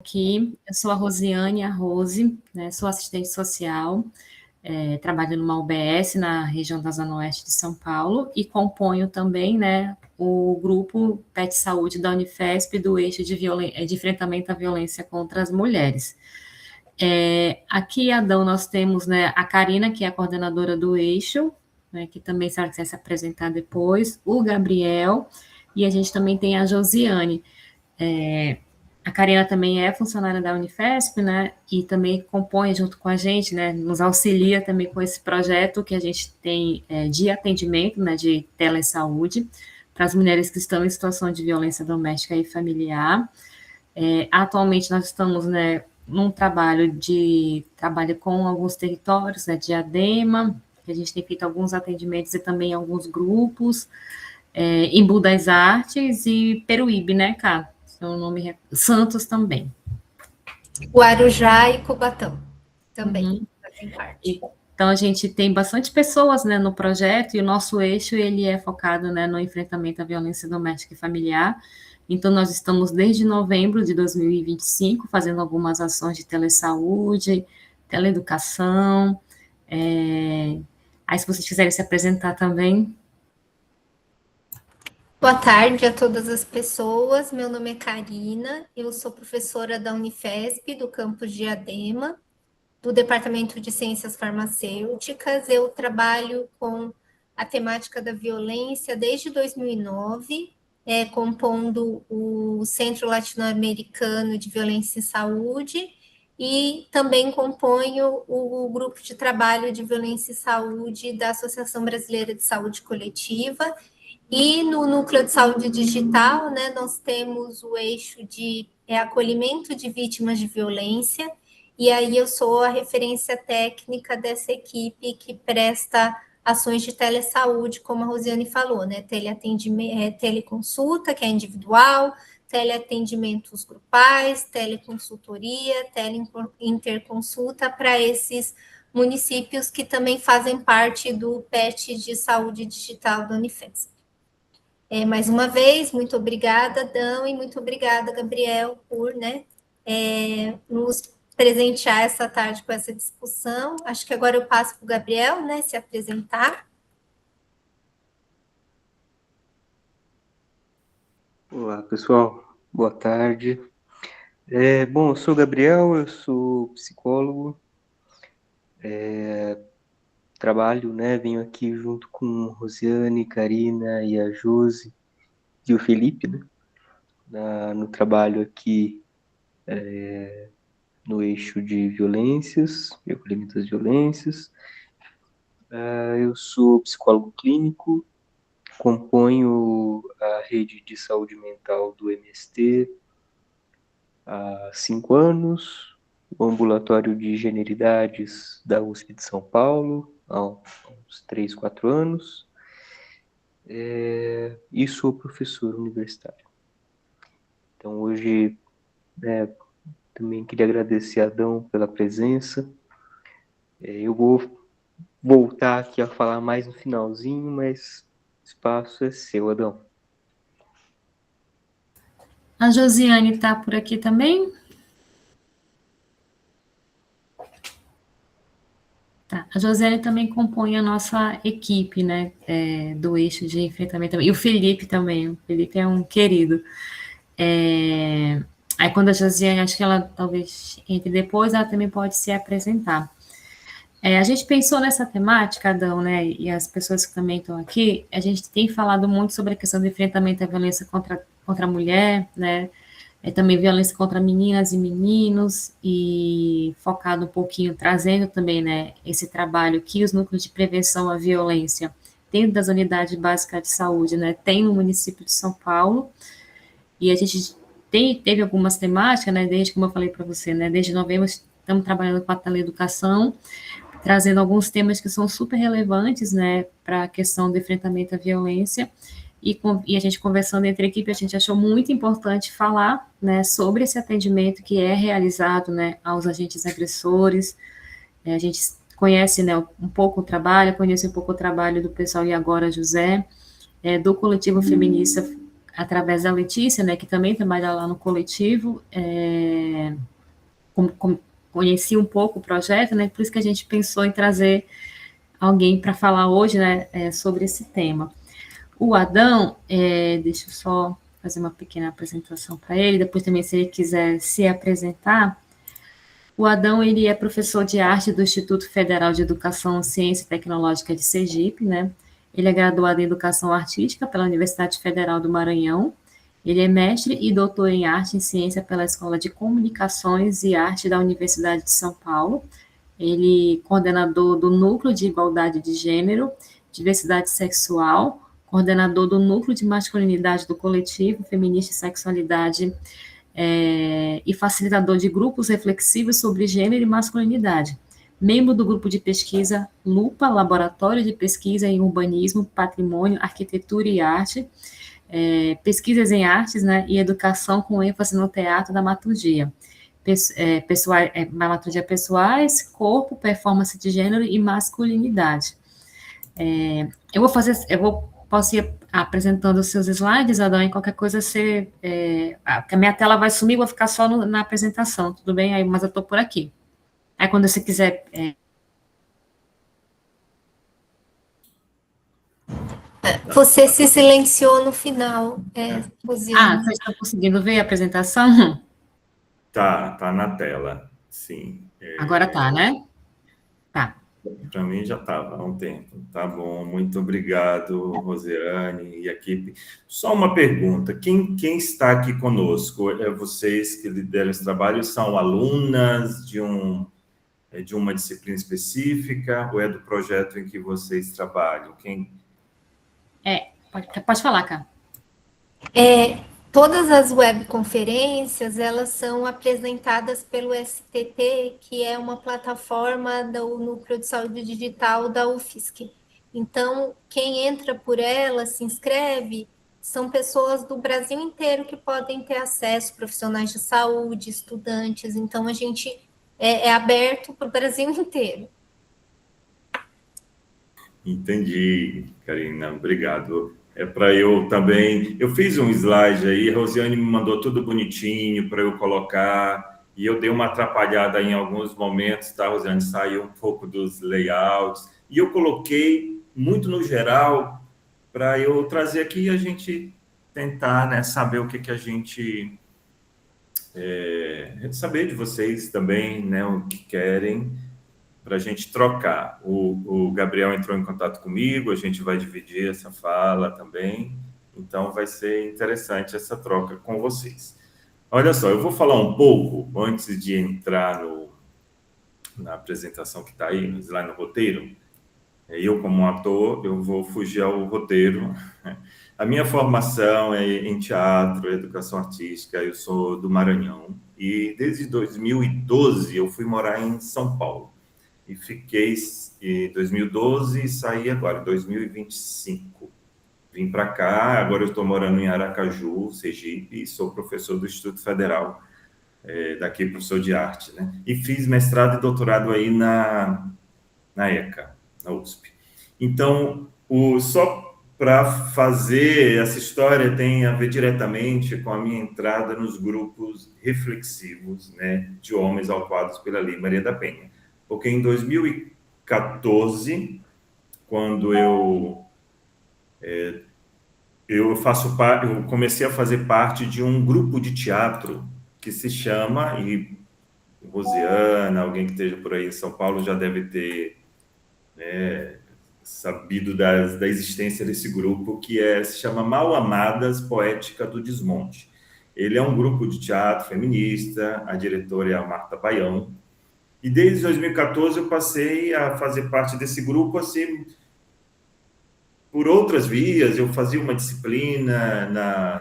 aqui, eu sou a Rosiane, a Rose, né, sou assistente social, trabalho numa UBS na região da Zona Oeste de São Paulo e componho também, né, o grupo PET Saúde da Unifesp do eixo de enfrentamento à violência contra as mulheres. Aqui, Adão, nós temos, né, a Karina, que é a coordenadora do eixo, né, que também se quiser se apresentar depois, o Gabriel, e a gente também tem a Josiane. A Karina também é funcionária da Unifesp, né, e também compõe junto com a gente, né, nos auxilia também com esse projeto que a gente tem de atendimento, né, de telesaúde, para as mulheres que estão em situação de violência doméstica e familiar. Atualmente nós estamos, né, num trabalho com alguns territórios, né, Diadema, que a gente tem feito alguns atendimentos e também alguns grupos, Embu das Artes e Peruíbe, né, Cá? Seu nome Santos também. Guarujá e Cubatão também fazem parte. Então, a gente tem bastante pessoas, né, no projeto, e o nosso eixo, ele é focado, né, no enfrentamento à violência doméstica e familiar. Então, nós estamos desde novembro de 2025 fazendo algumas ações de telesaúde, teleeducação. Aí, se vocês quiserem se apresentar também. Boa tarde a todas as pessoas. Meu nome é Karina, eu sou professora da Unifesp, do campus Diadema, do Departamento de Ciências Farmacêuticas. Eu trabalho com a temática da violência desde 2009, compondo o Centro Latino-Americano de Violência em Saúde e também componho o grupo de trabalho de violência e saúde da Associação Brasileira de Saúde Coletiva. E no Núcleo de Saúde Digital, né, nós temos o eixo de acolhimento de vítimas de violência, e aí eu sou a referência técnica dessa equipe que presta ações de telesaúde, como a Rosiane falou, né, teleconsulta, que é individual, teleatendimentos grupais, teleconsultoria, teleinterconsulta para esses municípios que também fazem parte do PET de saúde digital da Unifesp. Mais uma vez, muito obrigada, Adão, e muito obrigada, Gabriel, por, né, nos presentear essa tarde com essa discussão. Acho que agora eu passo para o Gabriel, né, se apresentar. Olá, pessoal. Boa tarde. Bom, eu sou o Gabriel, eu sou psicólogo, trabalho, né, venho aqui junto com Rosiane, Karina e a Josi e o Felipe, né, no trabalho aqui no eixo de violências, de acolhimento das violências. Eu sou psicólogo clínico, componho a rede de saúde mental do MST há 5 anos, o ambulatório de generalidades da USP de São Paulo há uns 3, 4 anos, e sou professor universitário. Então, hoje, também queria agradecer a Adão pela presença. Eu vou voltar aqui a falar mais no finalzinho, mas o espaço é seu, Adão. A Josiane está por aqui também? Tá. A Josiane também compõe a nossa equipe, né, do eixo de enfrentamento. E o Felipe também. O Felipe é um querido. Aí, quando a Josiane, acho que ela talvez entre depois, ela também pode se apresentar. A gente pensou nessa temática, Adão, né, e as pessoas que também estão aqui, a gente tem falado muito sobre a questão do enfrentamento à violência contra a mulher, né, também violência contra meninas e meninos, e focado um pouquinho, trazendo também, né, esse trabalho que os núcleos de prevenção à violência, dentro das unidades básicas de saúde, né, tem no município de São Paulo, e a gente teve algumas temáticas, né, desde, como eu falei para você, né, desde novembro estamos trabalhando com a teleeducação, trazendo alguns temas que são super relevantes, né, para a questão do enfrentamento à violência, e a gente conversando entre a equipe, a gente achou muito importante falar, né, sobre esse atendimento que é realizado, né, aos agentes agressores. A gente conhece, né, um pouco o trabalho, conhece um pouco o trabalho do pessoal E Agora José, do coletivo feminista através da Letícia, né, que também trabalha lá no coletivo, conheci um pouco o projeto, né, por isso que a gente pensou em trazer alguém para falar hoje, né, sobre esse tema. O Adão, deixa eu só fazer uma pequena apresentação para ele, depois também, se ele quiser se apresentar. O Adão, ele é professor de arte do Instituto Federal de Educação, Ciência e Tecnológica de Sergipe, né? Ele é graduado em Educação Artística pela Universidade Federal do Maranhão. Ele é mestre e doutor em Arte e Ciência pela Escola de Comunicações e Arte da Universidade de São Paulo. Ele é coordenador do Núcleo de Igualdade de Gênero, Diversidade Sexual, coordenador do Núcleo de Masculinidade do Coletivo Feminista e Sexualidade, e facilitador de grupos reflexivos sobre gênero e masculinidade. Membro do grupo de pesquisa LUPA, Laboratório de Pesquisa em Urbanismo, Patrimônio, Arquitetura e Arte, pesquisas em artes, né, e educação com ênfase no teatro da dramaturgia. Dramaturgia pessoais, corpo, performance de gênero e masculinidade. Posso ir apresentando os seus slides, Adão, e qualquer coisa a minha tela vai sumir, vou ficar só na apresentação, tudo bem? Aí, mas eu estou por aqui. Aí, quando você quiser... Você se silenciou no final, Rosiane. Vocês estão conseguindo ver a apresentação? Tá na tela, sim. Agora tá, né? Tá. Para mim já estava há um tempo. Tá bom, muito obrigado, Rosiane e equipe. Só uma pergunta: quem está aqui conosco? Vocês que lideram esse trabalho são alunas de uma disciplina específica ou é do projeto em que vocês trabalham? Pode falar, cara. Todas as webconferências, elas são apresentadas pelo STT, que é uma plataforma do Núcleo de Saúde Digital da UFSC. Então, quem entra por ela, se inscreve, são pessoas do Brasil inteiro que podem ter acesso, profissionais de saúde, estudantes. Então, a gente é aberto para o Brasil inteiro. Entendi, Karina, obrigado. Para eu também... Eu fiz um slide aí, a Rosiane me mandou tudo bonitinho para eu colocar, e eu dei uma atrapalhada em alguns momentos, tá, Rosiane? Saiu um pouco dos layouts, e eu coloquei muito no geral para eu trazer aqui e a gente tentar, né, saber o que a gente... saber de vocês também, né, o que querem, para a gente trocar. O Gabriel entrou em contato comigo, a gente vai dividir essa fala também, então vai ser interessante essa troca com vocês. Olha só, eu vou falar um pouco, antes de entrar na apresentação que está aí, lá no roteiro. Eu, como ator, eu vou fugir ao roteiro. A minha formação é em teatro, educação artística, eu sou do Maranhão, e desde 2012 eu fui morar em São Paulo. E fiquei em 2012 e saí agora, em 2025. Vim para cá, agora eu estou morando em Aracaju, Sergipe, e sou professor do Instituto Federal, daqui, professor de arte, né? E fiz mestrado e doutorado aí na ECA, na USP. Então, só para fazer essa história tem a ver diretamente com a minha entrada nos grupos reflexivos, né, de homens autuados pela Lei Maria da Penha. Porque em 2014, quando eu comecei a fazer parte de um grupo de teatro que se chama, e Rosiana, alguém que esteja por aí em São Paulo já deve ter sabido da existência desse grupo, que se chama Mal Amadas Poética do Desmonte. Ele é um grupo de teatro feminista, a diretora é a Marta Baião, e desde 2014 eu passei a fazer parte desse grupo, assim, por outras vias. Eu fazia uma disciplina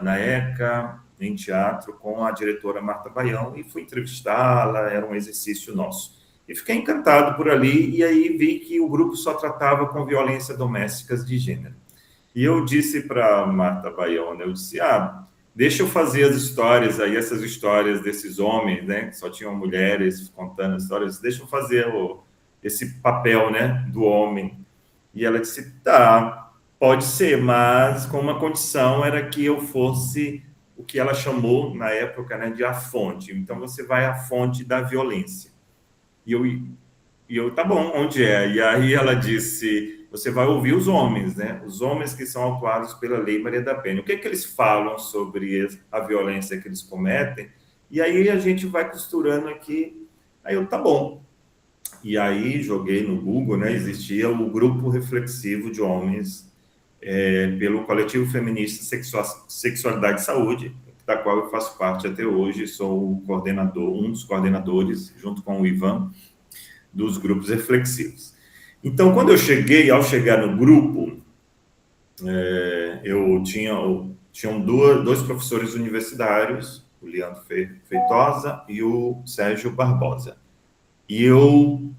na ECA, em teatro, com a diretora Marta Baião, e fui entrevistá-la, era um exercício nosso. E fiquei encantado por ali, e aí vi que o grupo só tratava com violência domésticas de gênero. E eu disse para Marta Baião, né, eu disse, deixa eu fazer as histórias aí, essas histórias desses homens, né, que só tinham mulheres contando histórias, deixa eu fazer esse papel, né, do homem. E ela disse, tá. Pode ser, mas com uma condição, era que eu fosse o que ela chamou, na época, né, de a fonte. Então, você vai à fonte da violência. E eu, tá bom, onde é? E aí ela disse, você vai ouvir os homens, né? Os homens que são autuados pela Lei Maria da Penha. O que é que eles falam sobre a violência que eles cometem? E aí a gente vai costurando aqui. Aí eu, tá bom. E aí joguei no Google, né? Existia o Grupo Reflexivo de Homens pelo Coletivo Feminista Sexualidade e Saúde, da qual eu faço parte até hoje, sou o coordenador, um dos coordenadores, junto com o Ivan, dos grupos reflexivos. Então, quando ao chegar no grupo, eu tinham dois professores universitários, o Leandro Feitosa e o Sérgio Barbosa. E eu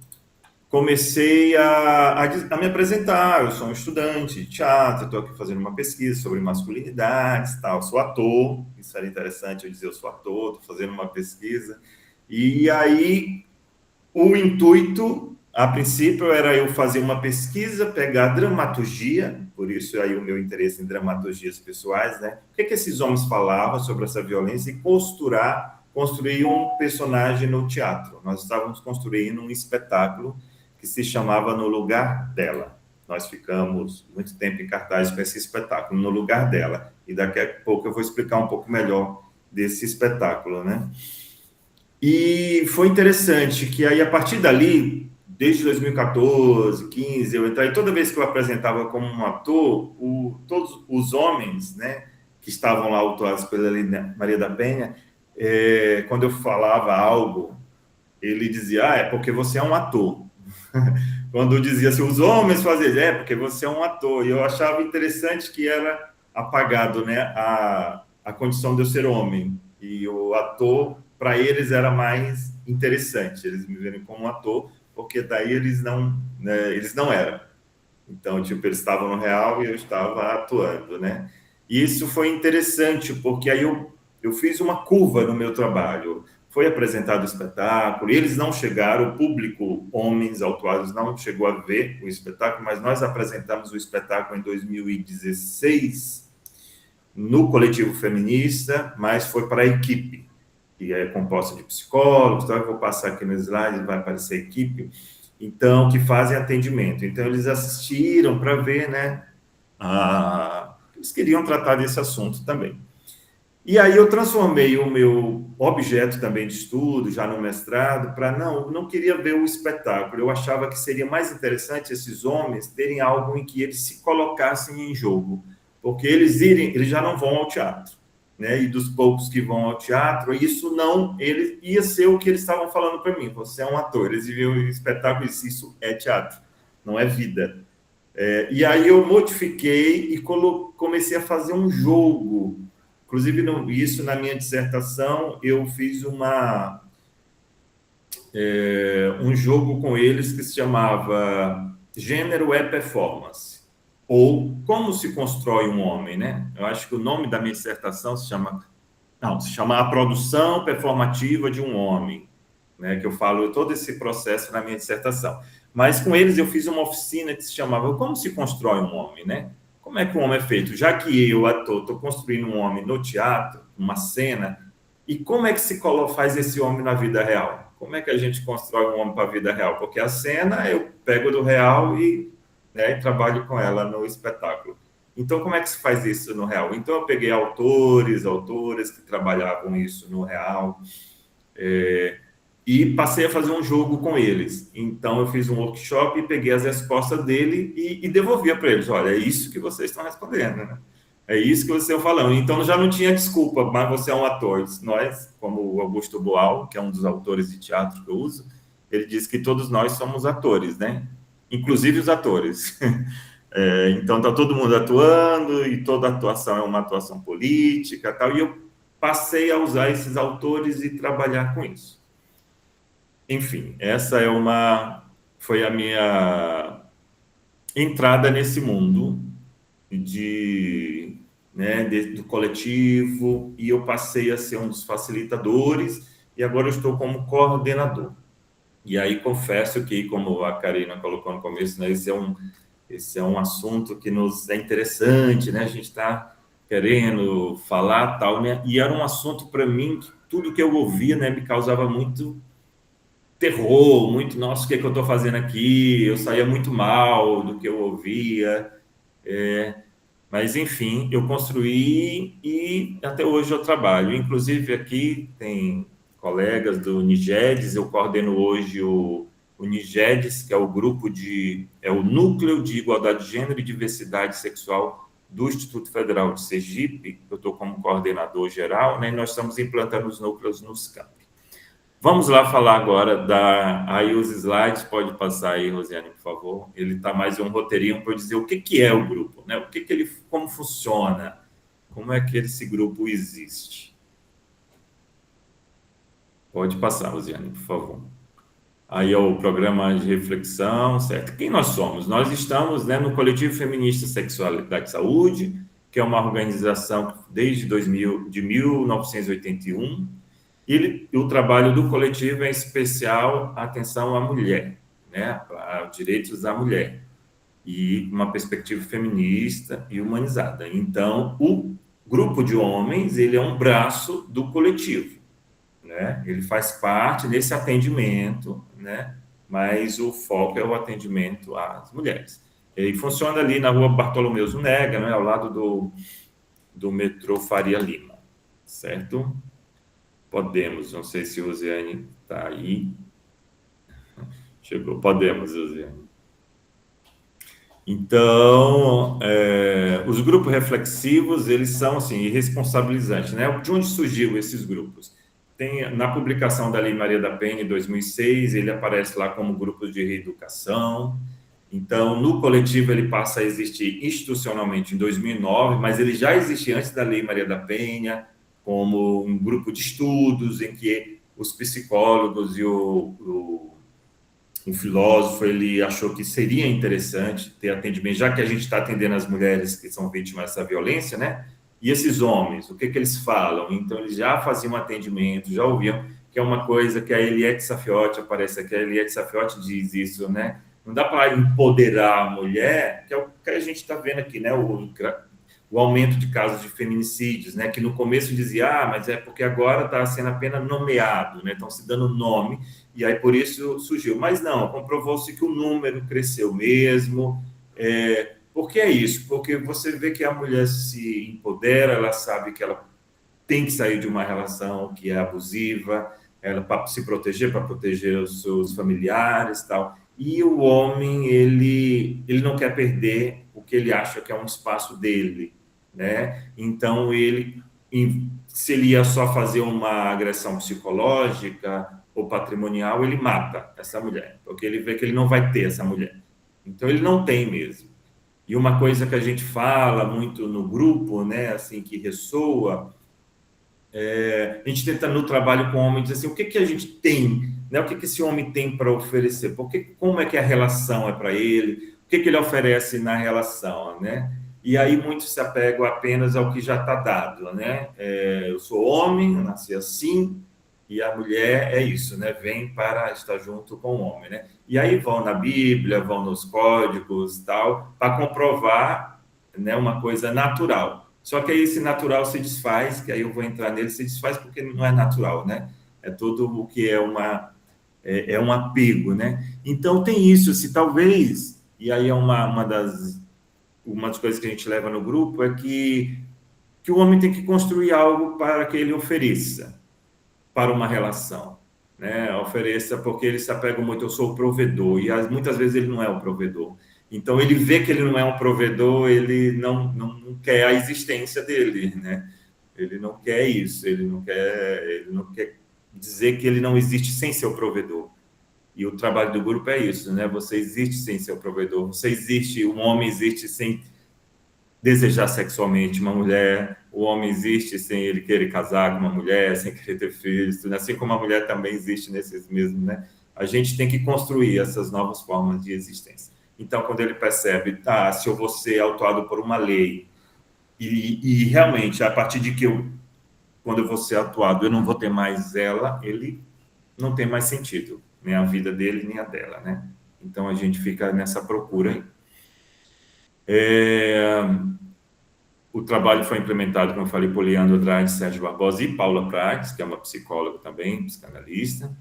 comecei a me apresentar, eu sou um estudante de teatro, estou aqui fazendo uma pesquisa sobre masculinidades, tal, sou ator, isso era interessante, eu dizer, eu sou ator, estou fazendo uma pesquisa, e aí o intuito, a princípio, era eu fazer uma pesquisa, pegar dramaturgia, por isso aí o meu interesse em dramaturgias pessoais, né, o que esses homens falavam sobre essa violência e construir um personagem no teatro. Nós estávamos construindo um espetáculo que se chamava No Lugar Dela. Nós ficamos muito tempo em cartaz com esse espetáculo, No Lugar Dela. E daqui a pouco eu vou explicar um pouco melhor desse espetáculo, né? E foi interessante que aí, a partir dali, desde 2014, 15, eu entrei, toda vez que eu apresentava como um ator, todos os homens, né, que estavam lá autuados pela Lei Maria da Penha, quando eu falava algo, ele dizia, é porque você é um ator. Quando dizia assim, os homens faziam, porque você é um ator. E eu achava interessante que era apagado, né, a condição de eu ser homem. E o ator, para eles, era mais interessante. Eles me verem como um ator, porque daí eles não eram. Então, tipo, eles estavam no real e eu estava atuando, né? E isso foi interessante, porque aí eu fiz uma curva no meu trabalho. Foi apresentado o espetáculo, eles não chegaram, o público, homens autuados, não chegou a ver o espetáculo, mas nós apresentamos o espetáculo em 2016 no Coletivo Feminista, mas foi para a equipe, que é composta de psicólogos, então eu vou passar aqui no slide, vai aparecer a equipe, então, que fazem atendimento. Então, eles assistiram para ver, né, eles queriam tratar desse assunto também. E aí eu transformei o meu objeto também de estudo, já no mestrado, para não queria ver o espetáculo. Eu achava que seria mais interessante esses homens terem algo em que eles se colocassem em jogo, porque eles já não vão ao teatro, né? E dos poucos que vão ao teatro, ele ia ser o que eles estavam falando para mim. Você é um ator. Eles viam o espetáculo e disseram, isso é teatro, não é vida. E aí eu modifiquei e comecei a fazer um jogo. Inclusive, isso na minha dissertação, eu fiz um jogo com eles que se chamava Gênero é Performance, ou Como se Constrói um Homem, né? Eu acho que o nome da minha dissertação se chama A Produção Performativa de um Homem, né? Que eu falo todo esse processo na minha dissertação. Mas com eles eu fiz uma oficina que se chamava Como se Constrói um Homem, né? Como é que um homem é feito? Já que eu, ator, estou construindo um homem no teatro, uma cena, e como é que se faz esse homem na vida real? Como é que a gente constrói um homem para a vida real? Porque a cena eu pego do real e trabalho com ela no espetáculo. Então, como é que se faz isso no real? Então, eu peguei autoras que trabalhavam isso no real, e passei a fazer um jogo com eles. Então, eu fiz um workshop e peguei as respostas dele e devolvia para eles. Olha, é isso que vocês estão respondendo, né? É isso que vocês estão falando. Então, já não tinha desculpa, mas você é um ator. Nós, como o Augusto Boal, que é um dos autores de teatro que eu uso, ele diz que todos nós somos atores, né? Inclusive os atores. Então, está todo mundo atuando e toda atuação é uma atuação política, tal. E eu passei a usar esses autores e trabalhar com isso. Enfim, essa foi a minha entrada nesse mundo do coletivo, e eu passei a ser um dos facilitadores, e agora eu estou como coordenador. E aí confesso que, como a Karina colocou no começo, né, esse é Esse é um assunto que nos é interessante, né? A gente está querendo falar tal, né? E era um assunto para mim que tudo que eu ouvia, né, me causava muito terror, muito, nossa, o que é que eu estou fazendo aqui? Eu saía muito mal do que eu ouvia. Mas, enfim, eu construí e até hoje eu trabalho. Inclusive, aqui tem colegas do Nigedes, eu coordeno hoje o Nigedes, que é o é o Núcleo de Igualdade de Gênero e Diversidade Sexual do Instituto Federal de Sergipe. Eu estou como coordenador geral, né? E nós estamos implantando os núcleos nos campos. Vamos lá falar agora aí os slides, pode passar aí, Rosiane, por favor. Ele está mais um roteirinho para dizer o que é o grupo, né? Como funciona, como é que esse grupo existe. Pode passar, Rosiane, por favor. Aí é o programa de reflexão, certo? Quem nós somos? Nós estamos, né, no Coletivo Feminista Sexualidade e Saúde, que é uma organização desde 1981, e o trabalho do coletivo é em especial atenção à mulher, né, a direitos da mulher, e uma perspectiva feminista e humanizada. Então, o grupo de homens, ele é um braço do coletivo, né? Ele faz parte desse atendimento, né? Mas o foco é o atendimento às mulheres. Ele funciona ali na rua Bartolomeu Zunega, né, ao lado do metrô Faria Lima, certo? Podemos, não sei se o Rosiane está aí. Chegou, podemos, Rosiane. Então, os grupos reflexivos, eles são, assim, irresponsabilizantes, né? De onde surgiu esses grupos? Na publicação da Lei Maria da Penha, em 2006, ele aparece lá como grupo de reeducação. Então, no coletivo, ele passa a existir institucionalmente em 2009, mas ele já existia antes da Lei Maria da Penha, como um grupo de estudos em que os psicólogos e o filósofo, ele achou que seria interessante ter atendimento, já que a gente está atendendo as mulheres que são vítimas dessa violência, né? E esses homens, o que eles falam? Então, eles já faziam atendimento, já ouviam, que é uma coisa que a Eliette Safiotti, aparece aqui, a Eliette Safiotti diz isso, né? Não dá para empoderar a mulher, que é o que a gente está vendo aqui, né? O aumento de casos de feminicídios, né? Que no começo dizia, mas é porque agora está sendo apenas nomeado, né? Estão se dando nome, e aí por isso surgiu. Mas não, comprovou-se que o número cresceu mesmo. Por que é isso? Porque você vê que a mulher se empodera, ela sabe que ela tem que sair de uma relação que é abusiva, ela para se proteger, para proteger os seus familiares, tal. E o homem, ele não quer perder o que ele acha que é um espaço dele, né? Então, se ele ia só fazer uma agressão psicológica ou patrimonial, ele mata essa mulher, porque ele vê que ele não vai ter essa mulher. Então, ele não tem mesmo. E uma coisa que a gente fala muito no grupo, né, assim, que ressoa, a gente tenta no trabalho com o homem dizer assim, o que a gente tem, né? O que esse homem tem para oferecer? Como é que a relação é para ele? O que ele oferece na relação, né? E aí muitos se apegam apenas ao que já está dado, né? Eu sou homem, eu nasci assim, e a mulher é isso, né? Vem para estar junto com o homem, né? E aí vão na Bíblia, vão nos códigos, tal, para comprovar, né, uma coisa natural. Só que aí esse natural se desfaz, que aí eu vou entrar nele, se desfaz porque não é natural, né? É tudo o que é um apego, né? Então tem isso, se talvez, e aí é uma das coisas que a gente leva no grupo, é que o homem tem que construir algo para que ele ofereça para uma relação, né? Ofereça, porque ele se apega muito, eu sou o provedor, e muitas vezes ele não é o provedor. Então, ele vê que ele não é um provedor, ele não quer a existência dele, né? Ele não quer isso, ele não quer dizer que ele não existe sem ser o provedor. E o trabalho do grupo é isso, né? Você existe sem ser o provedor, um homem existe sem desejar sexualmente uma mulher, o homem existe sem ele querer casar com uma mulher, sem querer ter filhos, assim como a mulher também existe nesses mesmos, né? A gente tem que construir essas novas formas de existência. Então, quando ele percebe, se eu vou ser autuado por uma lei, e realmente, a partir de quando eu vou ser autuado, eu não vou ter mais ela, ele não tem mais sentido, nem a vida dele, nem a dela, né? Então, a gente fica nessa procura aí. O trabalho foi implementado, como eu falei, por Leandro Andrade, Sérgio Barbosa e Paula Prates, que é uma psicóloga também, psicanalista.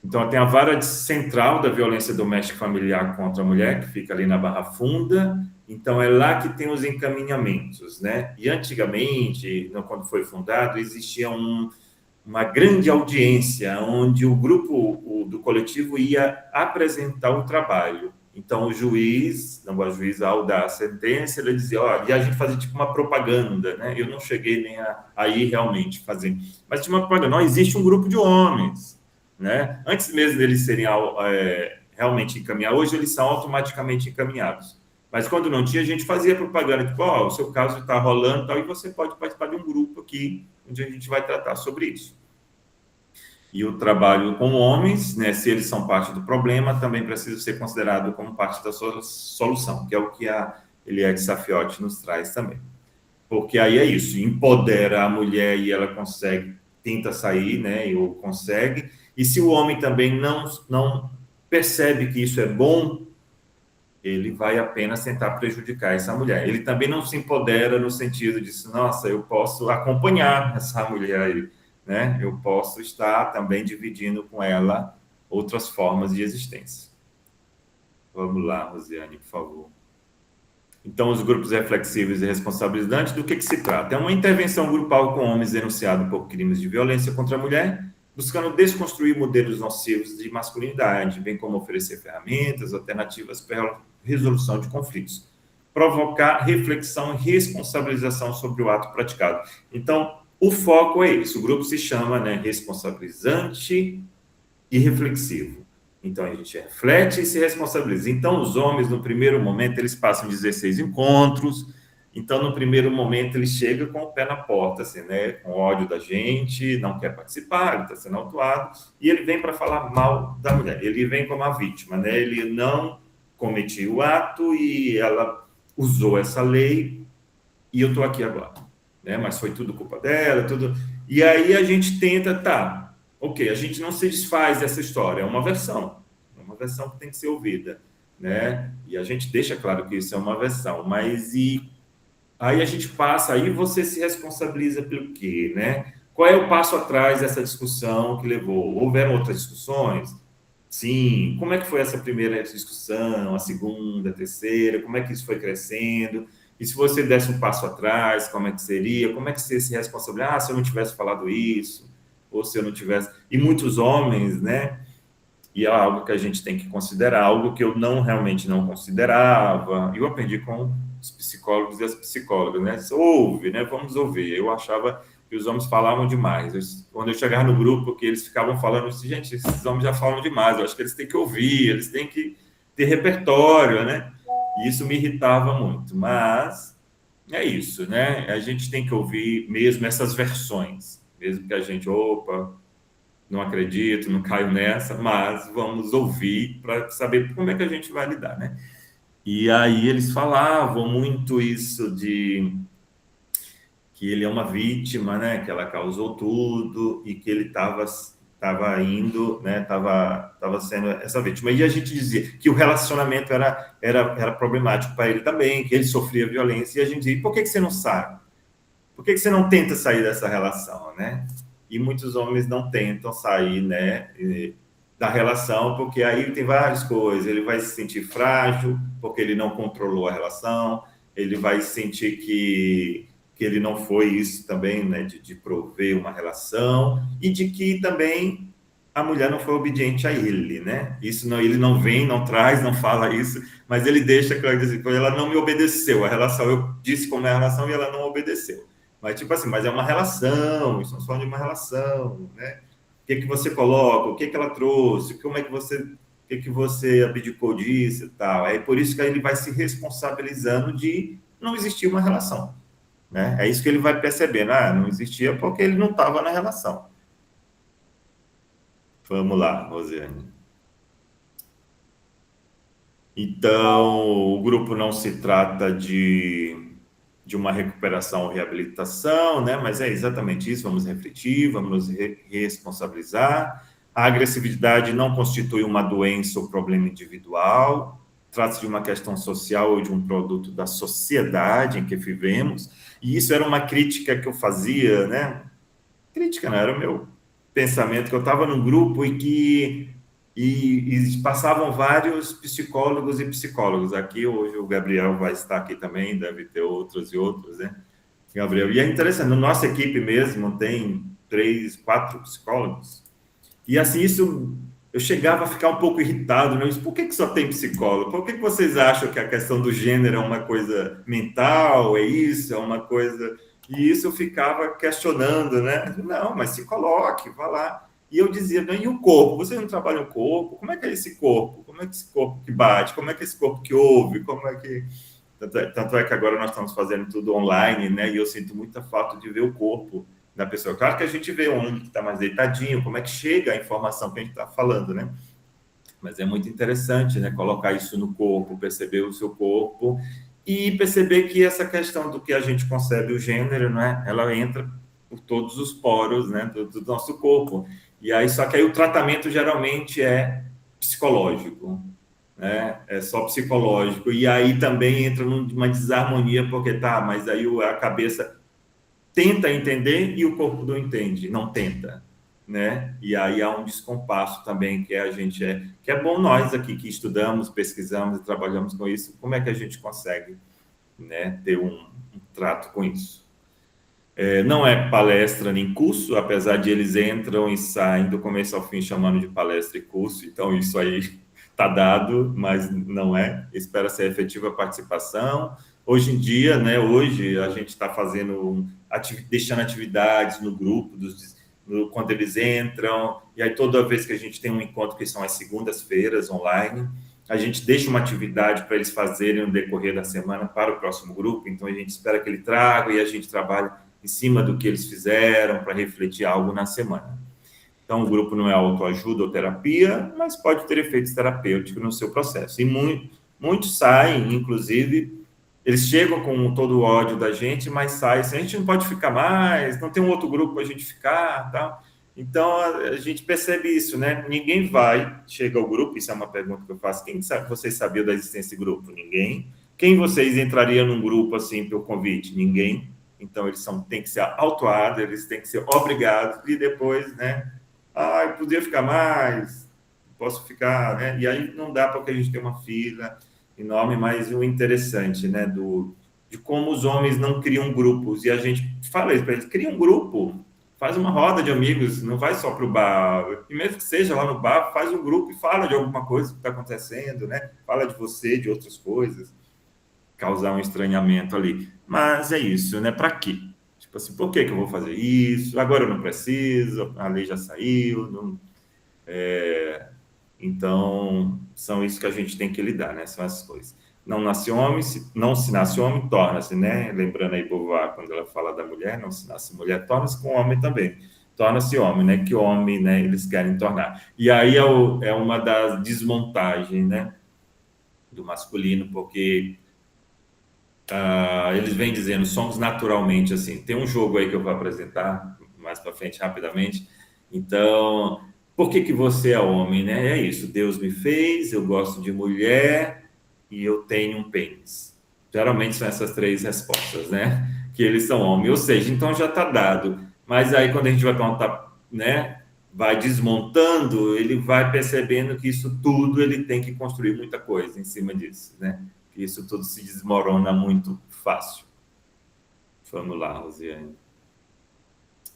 Então, tem a vara central da violência doméstica e familiar contra a mulher, que fica ali na Barra Funda. Então, é lá que tem os encaminhamentos, né? E antigamente, quando foi fundado, existia uma grande audiência, onde o grupo do coletivo ia apresentar o trabalho. Então, o juiz, ao dar a sentença, ele dizia, e a gente fazia tipo uma propaganda, né? Eu não cheguei nem a ir realmente fazer, mas tinha uma propaganda, não, existe um grupo de homens, né? Antes mesmo deles serem realmente encaminhados, hoje eles são automaticamente encaminhados. Mas quando não tinha, a gente fazia propaganda, tipo, o seu caso está rolando, tal, e você pode participar de um grupo aqui, onde a gente vai tratar sobre isso. E o trabalho com homens, né, se eles são parte do problema, também precisa ser considerado como parte da sua solução, que é o que a Eliette Safiotti nos traz também. Porque aí é isso, empodera a mulher e ela tenta sair, né, ou consegue. E se o homem também não percebe que isso é bom, ele vai apenas tentar prejudicar essa mulher. Ele também não se empodera no sentido de, nossa, eu posso acompanhar essa mulher aí, né? Eu posso estar também dividindo com ela outras formas de existência. Vamos lá, Rosiane, por favor. Então, os grupos reflexivos e responsabilizantes, do que se trata? É uma intervenção grupal com homens denunciados por crimes de violência contra a mulher, buscando desconstruir modelos nocivos de masculinidade, bem como oferecer ferramentas alternativas para a resolução de conflitos, provocar reflexão e responsabilização sobre o ato praticado. Então, o foco é isso, o grupo se chama, né, responsabilizante e reflexivo. Então, a gente reflete e se responsabiliza. Então, os homens, no primeiro momento, eles passam 16 encontros. Então, no primeiro momento, ele chega com o pé na porta, assim, né? Com ódio da gente, não quer participar, ele está sendo autuado. E ele vem para falar mal da mulher. Ele vem como a vítima, né? Ele não cometiu o ato e ela usou essa lei e eu estou aqui agora, né? Mas foi tudo culpa dela, tudo. E aí a gente tenta, ok, a gente não se desfaz dessa história, é uma versão que tem que ser ouvida, né? E a gente deixa claro que isso é uma versão, mas aí a gente passa, aí você se responsabiliza pelo quê, né? Qual é o passo atrás dessa discussão que levou? Houveram outras discussões? Sim. Como é que foi essa primeira discussão, a segunda, a terceira? Como é que isso foi crescendo? E se você desse um passo atrás, como é que seria? Como é que você se responsabiliza? Se eu não tivesse falado isso, ou se eu não tivesse... E muitos homens, né? E é algo que a gente tem que considerar, algo que eu realmente não considerava. Eu aprendi com os psicólogos e as psicólogas, né? Ouve, né? Vamos ouvir. Eu achava que os homens falavam demais. Quando eu chegava no grupo, que eles ficavam falando, eu disse, gente, esses homens já falam demais. Eu acho que eles têm que ouvir, eles têm que ter repertório, né? E isso me irritava muito. Mas é isso, né? A gente tem que ouvir mesmo essas versões, mesmo que a gente, não acredito, não caio nessa, mas vamos ouvir para saber como é que a gente vai lidar, né? E aí eles falavam muito isso de que ele é uma vítima, né? Que ela causou tudo e que ele estava indo, né? Estava sendo essa vítima. E a gente dizia que o relacionamento era problemático para ele também, que ele sofria violência. E a gente dizia, por que você não sai? Por que você não tenta sair dessa relação, né? E muitos homens não tentam sair, né, da relação, porque aí tem várias coisas. Ele vai se sentir frágil, porque ele não controlou a relação, ele vai sentir que ele não foi isso também, né, de prover uma relação, e de que também a mulher não foi obediente a ele, né? Isso não, ele não vem, não traz, não fala isso, mas ele deixa claro, dizer, ela não me obedeceu, a relação, eu disse como é a relação e ela não obedeceu. Mas, tipo assim, mas é uma relação, isso não só de uma relação, né? O que você coloca, o que ela trouxe, como é que você abdicou disso e tal. É por isso que aí ele vai se responsabilizando de não existir uma relação, né? É isso que ele vai percebendo, não existia porque ele não estava na relação. Vamos lá, Rosiane. Então, o grupo não se trata de uma recuperação ou reabilitação, né? Mas é exatamente isso, vamos refletir, vamos nos responsabilizar. A agressividade não constitui uma doença ou problema individual, trata-se de uma questão social ou de um produto da sociedade em que vivemos, e isso era uma crítica que eu fazia, né? Crítica não, era o meu pensamento, que eu estava num grupo e passavam vários psicólogos e psicólogos. Aqui, hoje, o Gabriel vai estar aqui também, deve ter outros e outros, né? Gabriel. E é interessante, na nossa equipe mesmo tem 3, 4 psicólogos. E assim, isso eu chegava a ficar um pouco irritado, né? Por que só tem psicólogo? Por que vocês acham que a questão do gênero é uma coisa mental, é isso, é uma coisa... E isso eu ficava questionando, né? Não, mas se coloque, vá lá. E eu dizia, e o corpo? Vocês não trabalham o corpo? Como é que é esse corpo? Como é que esse corpo que bate? Como é que esse corpo que ouve? Como é que... Tanto é que agora nós estamos fazendo tudo online, né? E eu sinto muita falta de ver o corpo da pessoa. Claro que a gente vê onde que está mais deitadinho, como é que chega a informação que a gente está falando, né? Mas é muito interessante, né? Colocar isso no corpo, perceber o seu corpo e perceber que essa questão do que a gente concebe o gênero, né? Ela entra por todos os poros, né? Do nosso corpo. E aí, só que aí o tratamento geralmente é psicológico, né? É só psicológico. E aí também entra numa desarmonia, porque tá, mas aí a cabeça tenta entender e o corpo não entende, não tenta, né? E aí há um descompasso também que a gente que é bom nós aqui que estudamos, pesquisamos e trabalhamos com isso, como é que a gente consegue, né, ter um trato com isso? Não é palestra nem curso, apesar de eles entram e saem do começo ao fim chamando de palestra e curso, então isso aí está dado, mas não é. Espera-se a efetiva participação. Hoje em dia, né, hoje a gente está fazendo, deixando atividades no grupo, quando eles entram, e aí toda vez que a gente tem um encontro, que são as segundas-feiras online, a gente deixa uma atividade para eles fazerem no decorrer da semana para o próximo grupo, então a gente espera que ele traga e a gente trabalha em cima do que eles fizeram para refletir algo na semana. Então, o grupo não é autoajuda ou terapia, mas pode ter efeitos terapêuticos no seu processo. E muitos saem, inclusive, eles chegam com todo o ódio da gente, mas saem assim, a gente não pode ficar mais, não tem um outro grupo para a gente ficar, tal. Então, a gente percebe isso, né? Ninguém chega ao grupo, isso é uma pergunta que eu faço, quem sabe, vocês sabiam da existência desse grupo? Ninguém. Quem vocês entrariam num grupo assim, pelo convite? Ninguém. Então, eles têm que ser autuados, eles têm que ser obrigados, e depois, né? Eu podia ficar mais, posso ficar, né? E aí não dá porque a gente tem uma fila enorme, mas o interessante, né? De como os homens não criam grupos, e a gente fala isso para eles, cria um grupo, faz uma roda de amigos, não vai só para o bar, e mesmo que seja lá no bar, faz um grupo e fala de alguma coisa que está acontecendo, né? Fala de você, de outras coisas, causar um estranhamento ali. Mas é isso, né? Para quê? Tipo assim, por que eu vou fazer isso? Agora eu não preciso, a lei já saiu. Não, então, são isso que a gente tem que lidar, né? São essas coisas. Não nasce homem, não se nasce homem, torna-se, né? Lembrando aí Beauvoir, quando ela fala da mulher, não se nasce mulher, torna-se com homem também. Torna-se homem, né? Que homem, né? Eles querem tornar. E aí é uma das desmontagens, né? Do masculino, porque... eles vêm dizendo, somos naturalmente assim. Tem um jogo aí que eu vou apresentar mais para frente, rapidamente. Então, por que você é homem, né? É isso, Deus me fez, eu gosto de mulher e eu tenho um pênis. Geralmente são essas 3 respostas, né? Que eles são homens. Ou seja, então já está dado. Mas aí quando a gente vai perguntar, né? Vai desmontando, ele vai percebendo que isso tudo ele tem que construir muita coisa em cima disso, né? Que isso tudo se desmorona muito fácil. Vamos lá, Rosiane.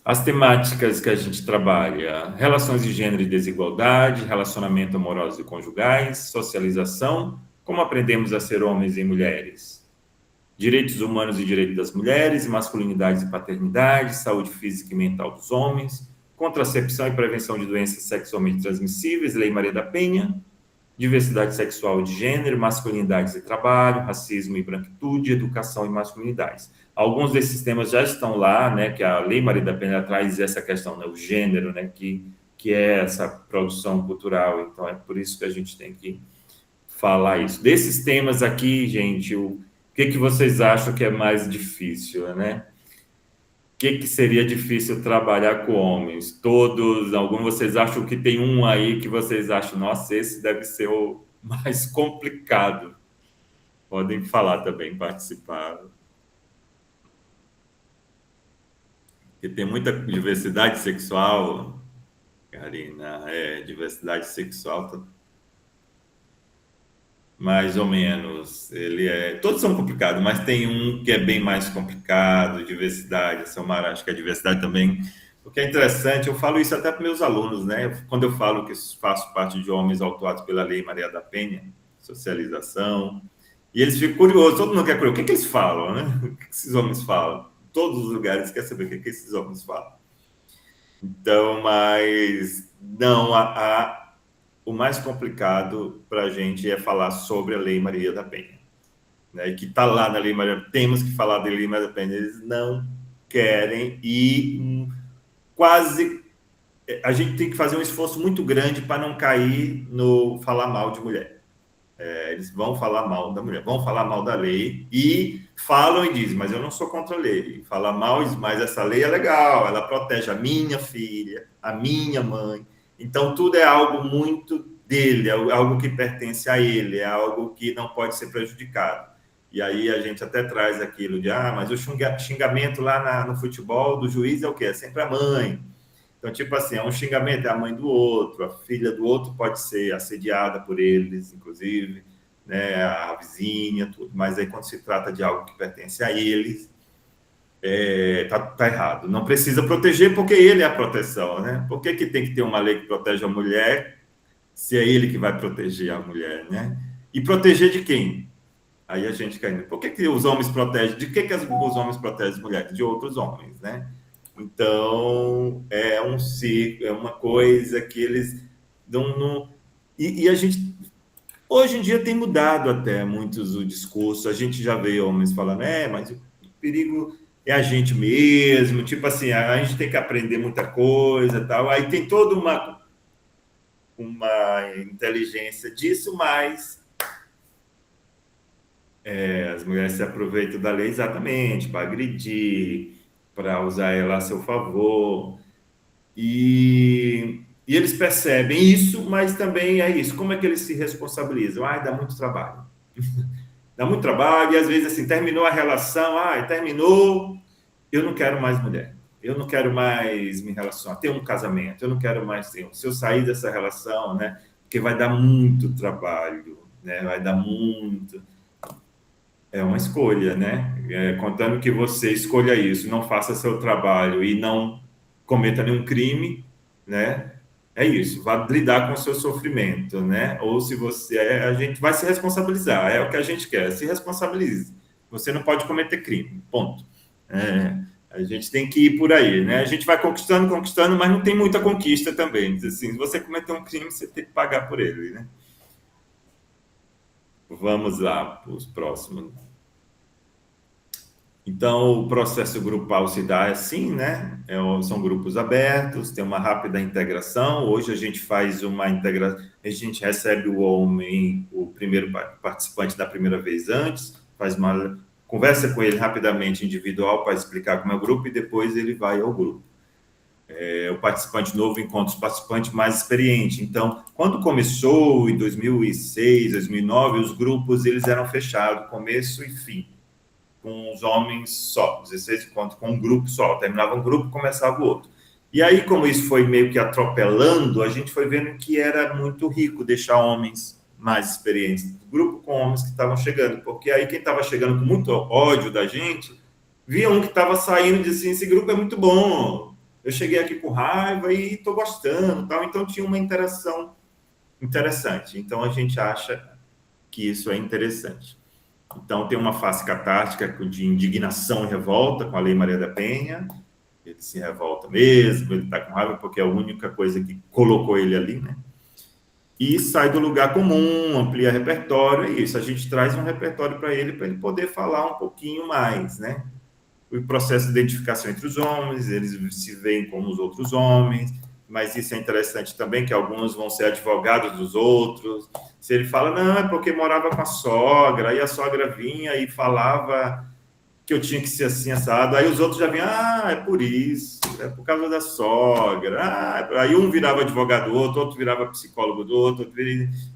As temáticas que a gente trabalha: relações de gênero e desigualdade, relacionamento amoroso e conjugais, socialização, como aprendemos a ser homens e mulheres, direitos humanos e direitos das mulheres, masculinidades e paternidade, saúde física e mental dos homens, contracepção e prevenção de doenças sexualmente transmissíveis, Lei Maria da Penha, diversidade sexual e de gênero, masculinidades e trabalho, racismo e branquitude, educação e masculinidades. Alguns desses temas já estão lá, né, que a Lei Maria da Penha traz essa questão, né, o gênero, né, que é essa produção cultural. Então, é por isso que a gente tem que falar isso. Desses temas aqui, gente, o que vocês acham que é mais difícil, né? O que seria difícil trabalhar com homens? Todos, alguns vocês acham que tem um aí que vocês acham, nossa, esse deve ser o mais complicado. Podem falar também, participar. Porque tem muita diversidade sexual, Karina, diversidade sexual, mais ou menos. Todos são complicados, mas tem um que é bem mais complicado, diversidade. A Samara, acho que a diversidade também. Porque é interessante, eu falo isso até para meus alunos, né? Quando eu falo que faço parte de homens autuados pela Lei Maria da Penha, socialização, e eles ficam curiosos, todo mundo quer curioso. O que eles falam, né? O que esses homens falam? Todos os lugares querem saber o que esses homens falam. Então, mas não, o mais complicado para a gente é falar sobre a Lei Maria da Penha, né? E que está lá na Lei Maria, temos que falar da Lei Maria da Penha, eles não querem e quase a gente tem que fazer um esforço muito grande para não cair no falar mal de mulher. Eles vão falar mal da mulher, vão falar mal da lei e falam e dizem, mas eu não sou contra a lei. Falar mal, mas essa lei é legal, ela protege a minha filha, a minha mãe. Então, tudo é algo muito dele, é algo que pertence a ele, é algo que não pode ser prejudicado. E aí a gente até traz aquilo de, mas o xingamento lá no futebol do juiz é o quê? É sempre a mãe. Então, tipo assim, é um xingamento, é a mãe do outro, a filha do outro pode ser assediada por eles, inclusive, né, a vizinha, tudo. Mas aí, quando se trata de algo que pertence a eles, tá errado. Não precisa proteger porque ele é a proteção, né? Por que tem que ter uma lei que protege a mulher se é ele que vai proteger a mulher, né? E proteger de quem? Aí a gente cai. Por que os homens protegem? De que os homens protegem as mulheres? De outros homens, né? Então, é um ciclo, é uma coisa que eles não... E a gente, hoje em dia, tem mudado até muitos o discurso. A gente já vê homens falando, mas o perigo é a gente mesmo, tipo assim, a gente tem que aprender muita coisa e tal. Aí tem toda uma inteligência disso, mas as mulheres se aproveitam da lei exatamente para agredir, para usar ela a seu favor, e eles percebem isso, mas também é isso, como é que eles se responsabilizam? Dá muito trabalho, dá muito trabalho, e às vezes assim, terminou a relação, terminou, eu não quero mais mulher, eu não quero mais me relacionar, ter um casamento, eu não quero mais ter, se eu sair dessa relação, né, porque vai dar muito trabalho, né, vai dar muito... É uma escolha, né? Contando que você escolha isso, não faça seu trabalho e não cometa nenhum crime, né? É isso, vá lidar com o seu sofrimento, né? Ou se você a gente vai se responsabilizar, é o que a gente quer, se responsabilize. Você não pode cometer crime, ponto. A gente tem que ir por aí, né? A gente vai conquistando, mas não tem muita conquista também. Assim, se você cometer um crime, você tem que pagar por ele, né? Vamos lá para os próximos. Então, o processo grupal se dá assim, né? São grupos abertos, tem uma rápida integração. Hoje a gente faz uma integração, a gente recebe o homem, o primeiro participante da primeira vez antes, faz uma conversa com ele rapidamente individual para explicar como é o grupo e depois ele vai ao grupo. O participante novo encontra os participantes mais experientes. Então, quando começou em 2006, 2009, os grupos eles eram fechados, começo e fim, com os homens só, 16 encontros com um grupo só, terminava um grupo, começava o outro. E aí, como isso foi meio que atropelando, a gente foi vendo que era muito rico deixar homens mais experientes, grupo com homens que estavam chegando, porque aí quem estava chegando com muito ódio da gente, via um que estava saindo e dizia assim, esse grupo é muito bom, eu cheguei aqui com raiva e estou gostando, tal. Então tinha uma interação interessante. Então a gente acha que isso é interessante. Então tem uma face catártica de indignação e revolta com a Lei Maria da Penha. Ele se revolta mesmo, ele está com raiva porque é a única coisa que colocou ele ali, né? E sai do lugar comum, amplia repertório, é isso. A gente traz um repertório para ele poder falar um pouquinho mais, né? O processo de identificação entre os homens, eles se veem como os outros homens, mas isso é interessante também, que alguns vão ser advogados dos outros. Se ele fala, não, é porque morava com a sogra, aí a sogra vinha e falava que eu tinha que ser assim, assado, aí os outros já vinham, é por isso, é por causa da sogra, aí um virava advogado do outro virava psicólogo do outro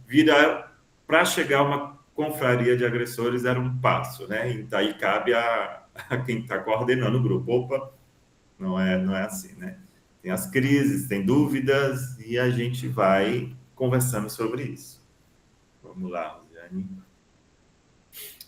vira para chegar a uma confraria de agressores era um passo, né? E daí cabe a quem está coordenando o grupo. Opa, não é assim, né? Tem as crises, tem dúvidas, e a gente vai conversando sobre isso. Vamos lá, Rosiane.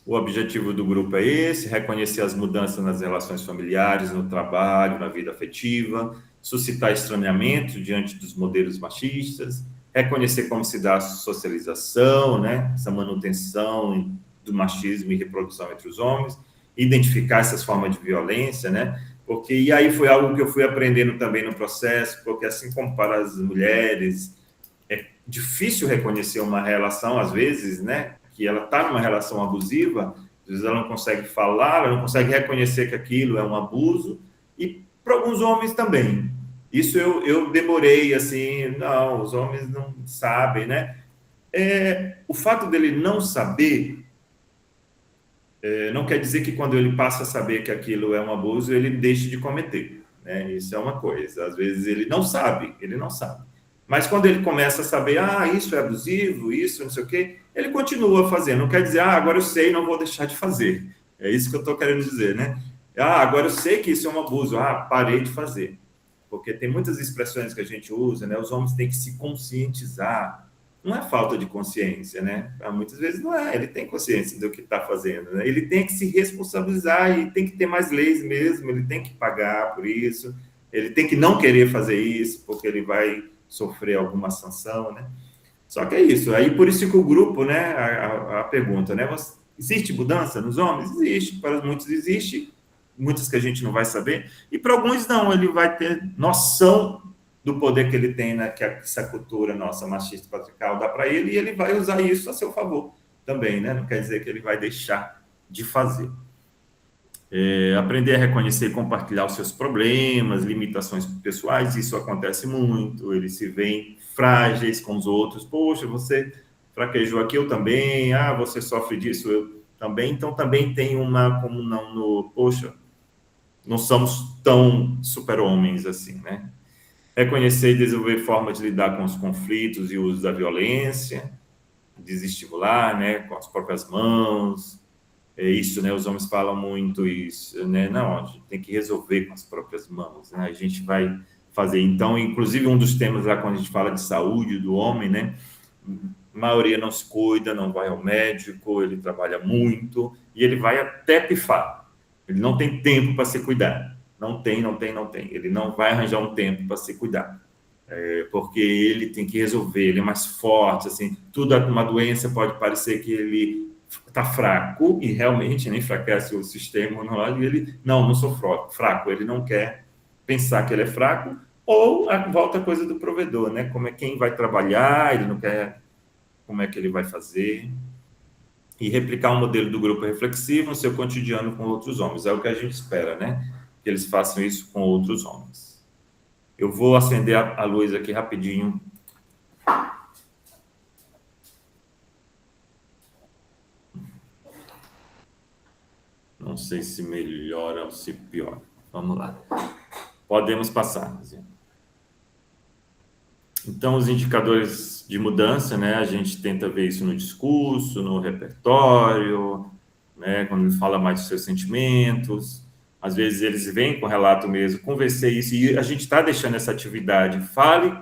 O objetivo do grupo é esse: reconhecer as mudanças nas relações familiares, no trabalho, na vida afetiva, suscitar estranhamento diante dos modelos machistas, reconhecer como se dá a socialização, né? Essa manutenção do machismo e reprodução entre os homens, identificar essas formas de violência, né? Porque, e aí foi algo que eu fui aprendendo também no processo, porque assim como para as mulheres, é difícil reconhecer uma relação, às vezes, né? Que ela está numa relação abusiva, às vezes ela não consegue falar, ela não consegue reconhecer que aquilo é um abuso, e para alguns homens também. Isso eu demorei, assim, não, os homens não sabem, né? O fato dele não saber não quer dizer que quando ele passa a saber que aquilo é um abuso, ele deixe de cometer, né? Isso é uma coisa. Às vezes ele não sabe. Mas quando ele começa a saber, isso é abusivo, isso, não sei o quê, ele continua fazendo. Não quer dizer, agora eu sei, não vou deixar de fazer. É isso que eu estou querendo dizer, né? Agora eu sei que isso é um abuso, parei de fazer. Porque tem muitas expressões que a gente usa, né? Os homens têm que se conscientizar. Não é falta de consciência, né? Muitas vezes não é, ele tem consciência do que está fazendo, né? Ele tem que se responsabilizar e tem que ter mais leis mesmo, ele tem que pagar por isso, ele tem que não querer fazer isso, porque ele vai sofrer alguma sanção, né? Só que é isso, aí por isso que o grupo, né, a pergunta, né, existe mudança nos homens? Existe, para muitos existe, muitas que a gente não vai saber, e para alguns não, ele vai ter noção do poder que ele tem, né, que essa cultura nossa machista patriarcal dá para ele, e ele vai usar isso a seu favor também, né? Não quer dizer que ele vai deixar de fazer. Aprender a reconhecer e compartilhar os seus problemas, limitações pessoais, isso acontece muito, eles se veem frágeis com os outros, poxa, você fraquejou aqui, eu também, você sofre disso, eu também, então também tem uma, como não, poxa, não somos tão super-homens assim, né? Reconhecer e desenvolver formas de lidar com os conflitos e o uso da violência, desestimular, né, com as próprias mãos. Isso, né, os homens falam muito isso, né, não, a gente tem que resolver com as próprias mãos, né, a gente vai fazer. Então, inclusive, um dos temas lá, quando a gente fala de saúde do homem, né, a maioria não se cuida, não vai ao médico, ele trabalha muito, e ele vai até pifar, ele não tem tempo para se cuidar. Não tem. Ele não vai arranjar um tempo para se cuidar. Porque ele tem que resolver, ele é mais forte, assim, tudo uma doença pode parecer que ele está fraco, e realmente enfraquece o sistema imunológico, e ele, não sou fraco, ele não quer pensar que ele é fraco, ou volta a coisa do provedor, né? Como é quem vai trabalhar, ele não quer, como é que ele vai fazer, e replicar um modelo do grupo reflexivo no seu cotidiano com outros homens, é o que a gente espera, né? Que eles façam isso com outros homens. Eu vou acender a luz aqui rapidinho. Não sei se melhora ou se piora. Vamos lá. Podemos passar. Então, os indicadores de mudança, né? A gente tenta ver isso no discurso, no repertório, né? Quando ele fala mais dos seus sentimentos. Às vezes eles vêm com relato mesmo, conversei isso, e a gente está deixando essa atividade. Fale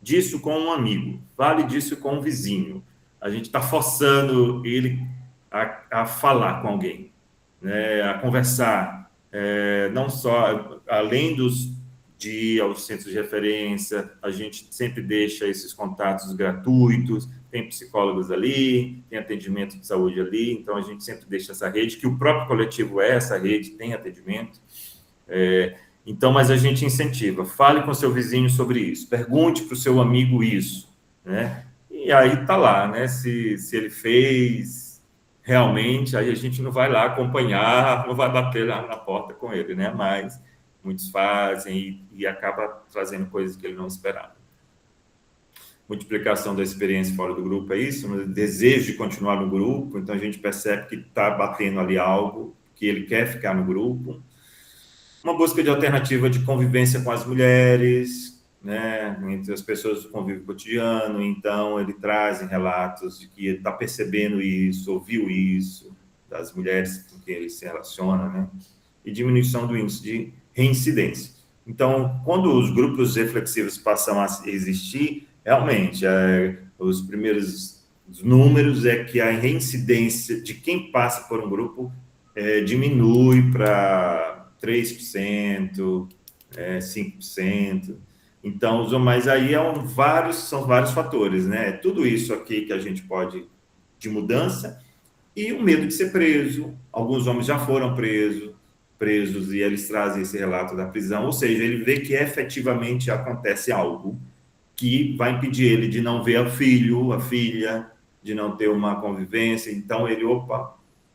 disso com um amigo, fale disso com um vizinho. A gente está forçando ele a falar com alguém, né, a conversar, não só, além de ir aos centros de referência, a gente sempre deixa esses contatos gratuitos, tem psicólogos ali, tem atendimento de saúde ali, então a gente sempre deixa essa rede, que o próprio coletivo essa rede, tem atendimento. Então, mas a gente incentiva, fale com seu vizinho sobre isso, pergunte para o seu amigo isso, né? E aí está lá, né? Se ele fez realmente, aí a gente não vai lá acompanhar, não vai bater lá na porta com ele, né? Mas muitos fazem e acaba trazendo coisas que ele não esperava. Multiplicação da experiência fora do grupo é isso, o desejo de continuar no grupo, então a gente percebe que está batendo ali algo, que ele quer ficar no grupo. Uma busca de alternativa de convivência com as mulheres, né, entre as pessoas do convívio cotidiano. Então, ele traz relatos de que ele está percebendo isso, ouviu isso, das mulheres com quem ele se relaciona, né, e diminuição do índice de reincidência. Então, quando os grupos reflexivos passam a existir, realmente, os primeiros números é que a reincidência de quem passa por um grupo diminui para 3%, 5%. Então, mas aí são vários fatores, né? Tudo isso aqui que a gente pode, de mudança, e o medo de ser preso. Alguns homens já foram presos e eles trazem esse relato da prisão, ou seja, ele vê que efetivamente acontece algo que vai impedir ele de não ver o filho, a filha, de não ter uma convivência. Então ele,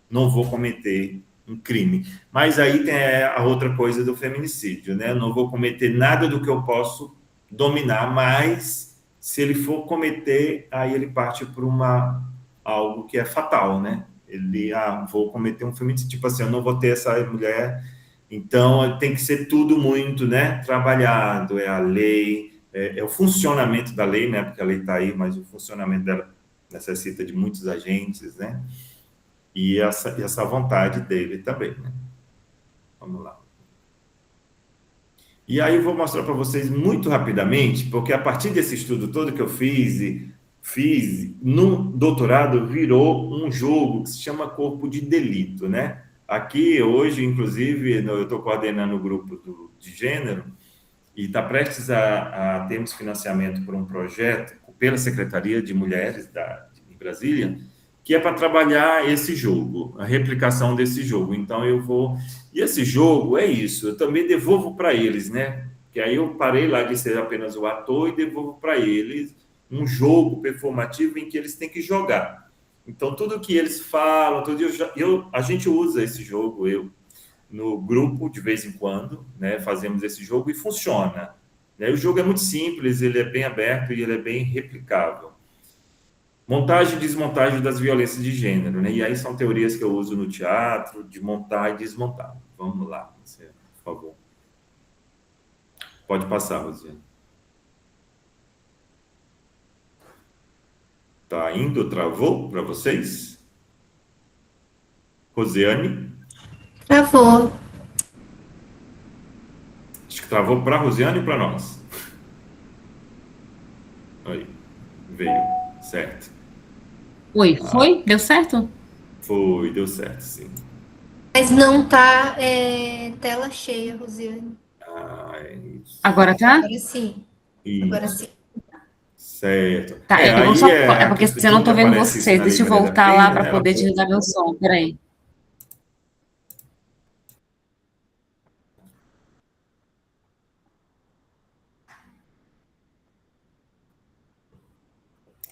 não vou cometer um crime. Mas aí tem a outra coisa do feminicídio, né? Não vou cometer nada do que eu posso dominar, mas se ele for cometer, aí ele parte para algo que é fatal, né? Ele, vou cometer um feminicídio, tipo assim, eu não vou ter essa mulher, então tem que ser tudo muito, né, trabalhado, é a lei, é o funcionamento da lei, né, porque a lei está aí, mas o funcionamento dela necessita de muitos agentes, né, e essa vontade dele também, né. Vamos lá. E aí eu vou mostrar para vocês muito rapidamente, porque a partir desse estudo todo que eu fiz no doutorado, virou um jogo que se chama Corpo de Delito, né? Aqui, hoje, inclusive, eu estou coordenando o grupo de gênero e está prestes a termos financiamento por um projeto pela Secretaria de Mulheres de Brasília, que é para trabalhar esse jogo, a replicação desse jogo. Então, E esse jogo é isso, eu também devolvo para eles, né? Que aí eu parei lá de ser apenas o ator e devolvo para eles um jogo performativo em que eles têm que jogar. Então, tudo que eles falam, a gente usa esse jogo, no grupo, de vez em quando, né, fazemos esse jogo e funciona. Né? O jogo é muito simples, ele é bem aberto e ele é bem replicável. Montagem e desmontagem das violências de gênero, né? E aí são teorias que eu uso no teatro, de montar e desmontar. Vamos lá, por favor. Pode passar, Rosiane. Tá indo? Travou para vocês? Rosiane? Travou. Acho que travou para a Rosiane e para nós. Aí, veio, certo. Oi, foi? Deu certo? Foi, deu certo, sim. Mas não tá tela cheia, Rosiane. Agora tá? Agora sim. Isso. Agora sim. Certo. Tá, é porque tudo eu não tô que vendo aparece você. na Deixa eu Lei Maria da voltar lá Penha, para né, poder desligar meu som. Peraí.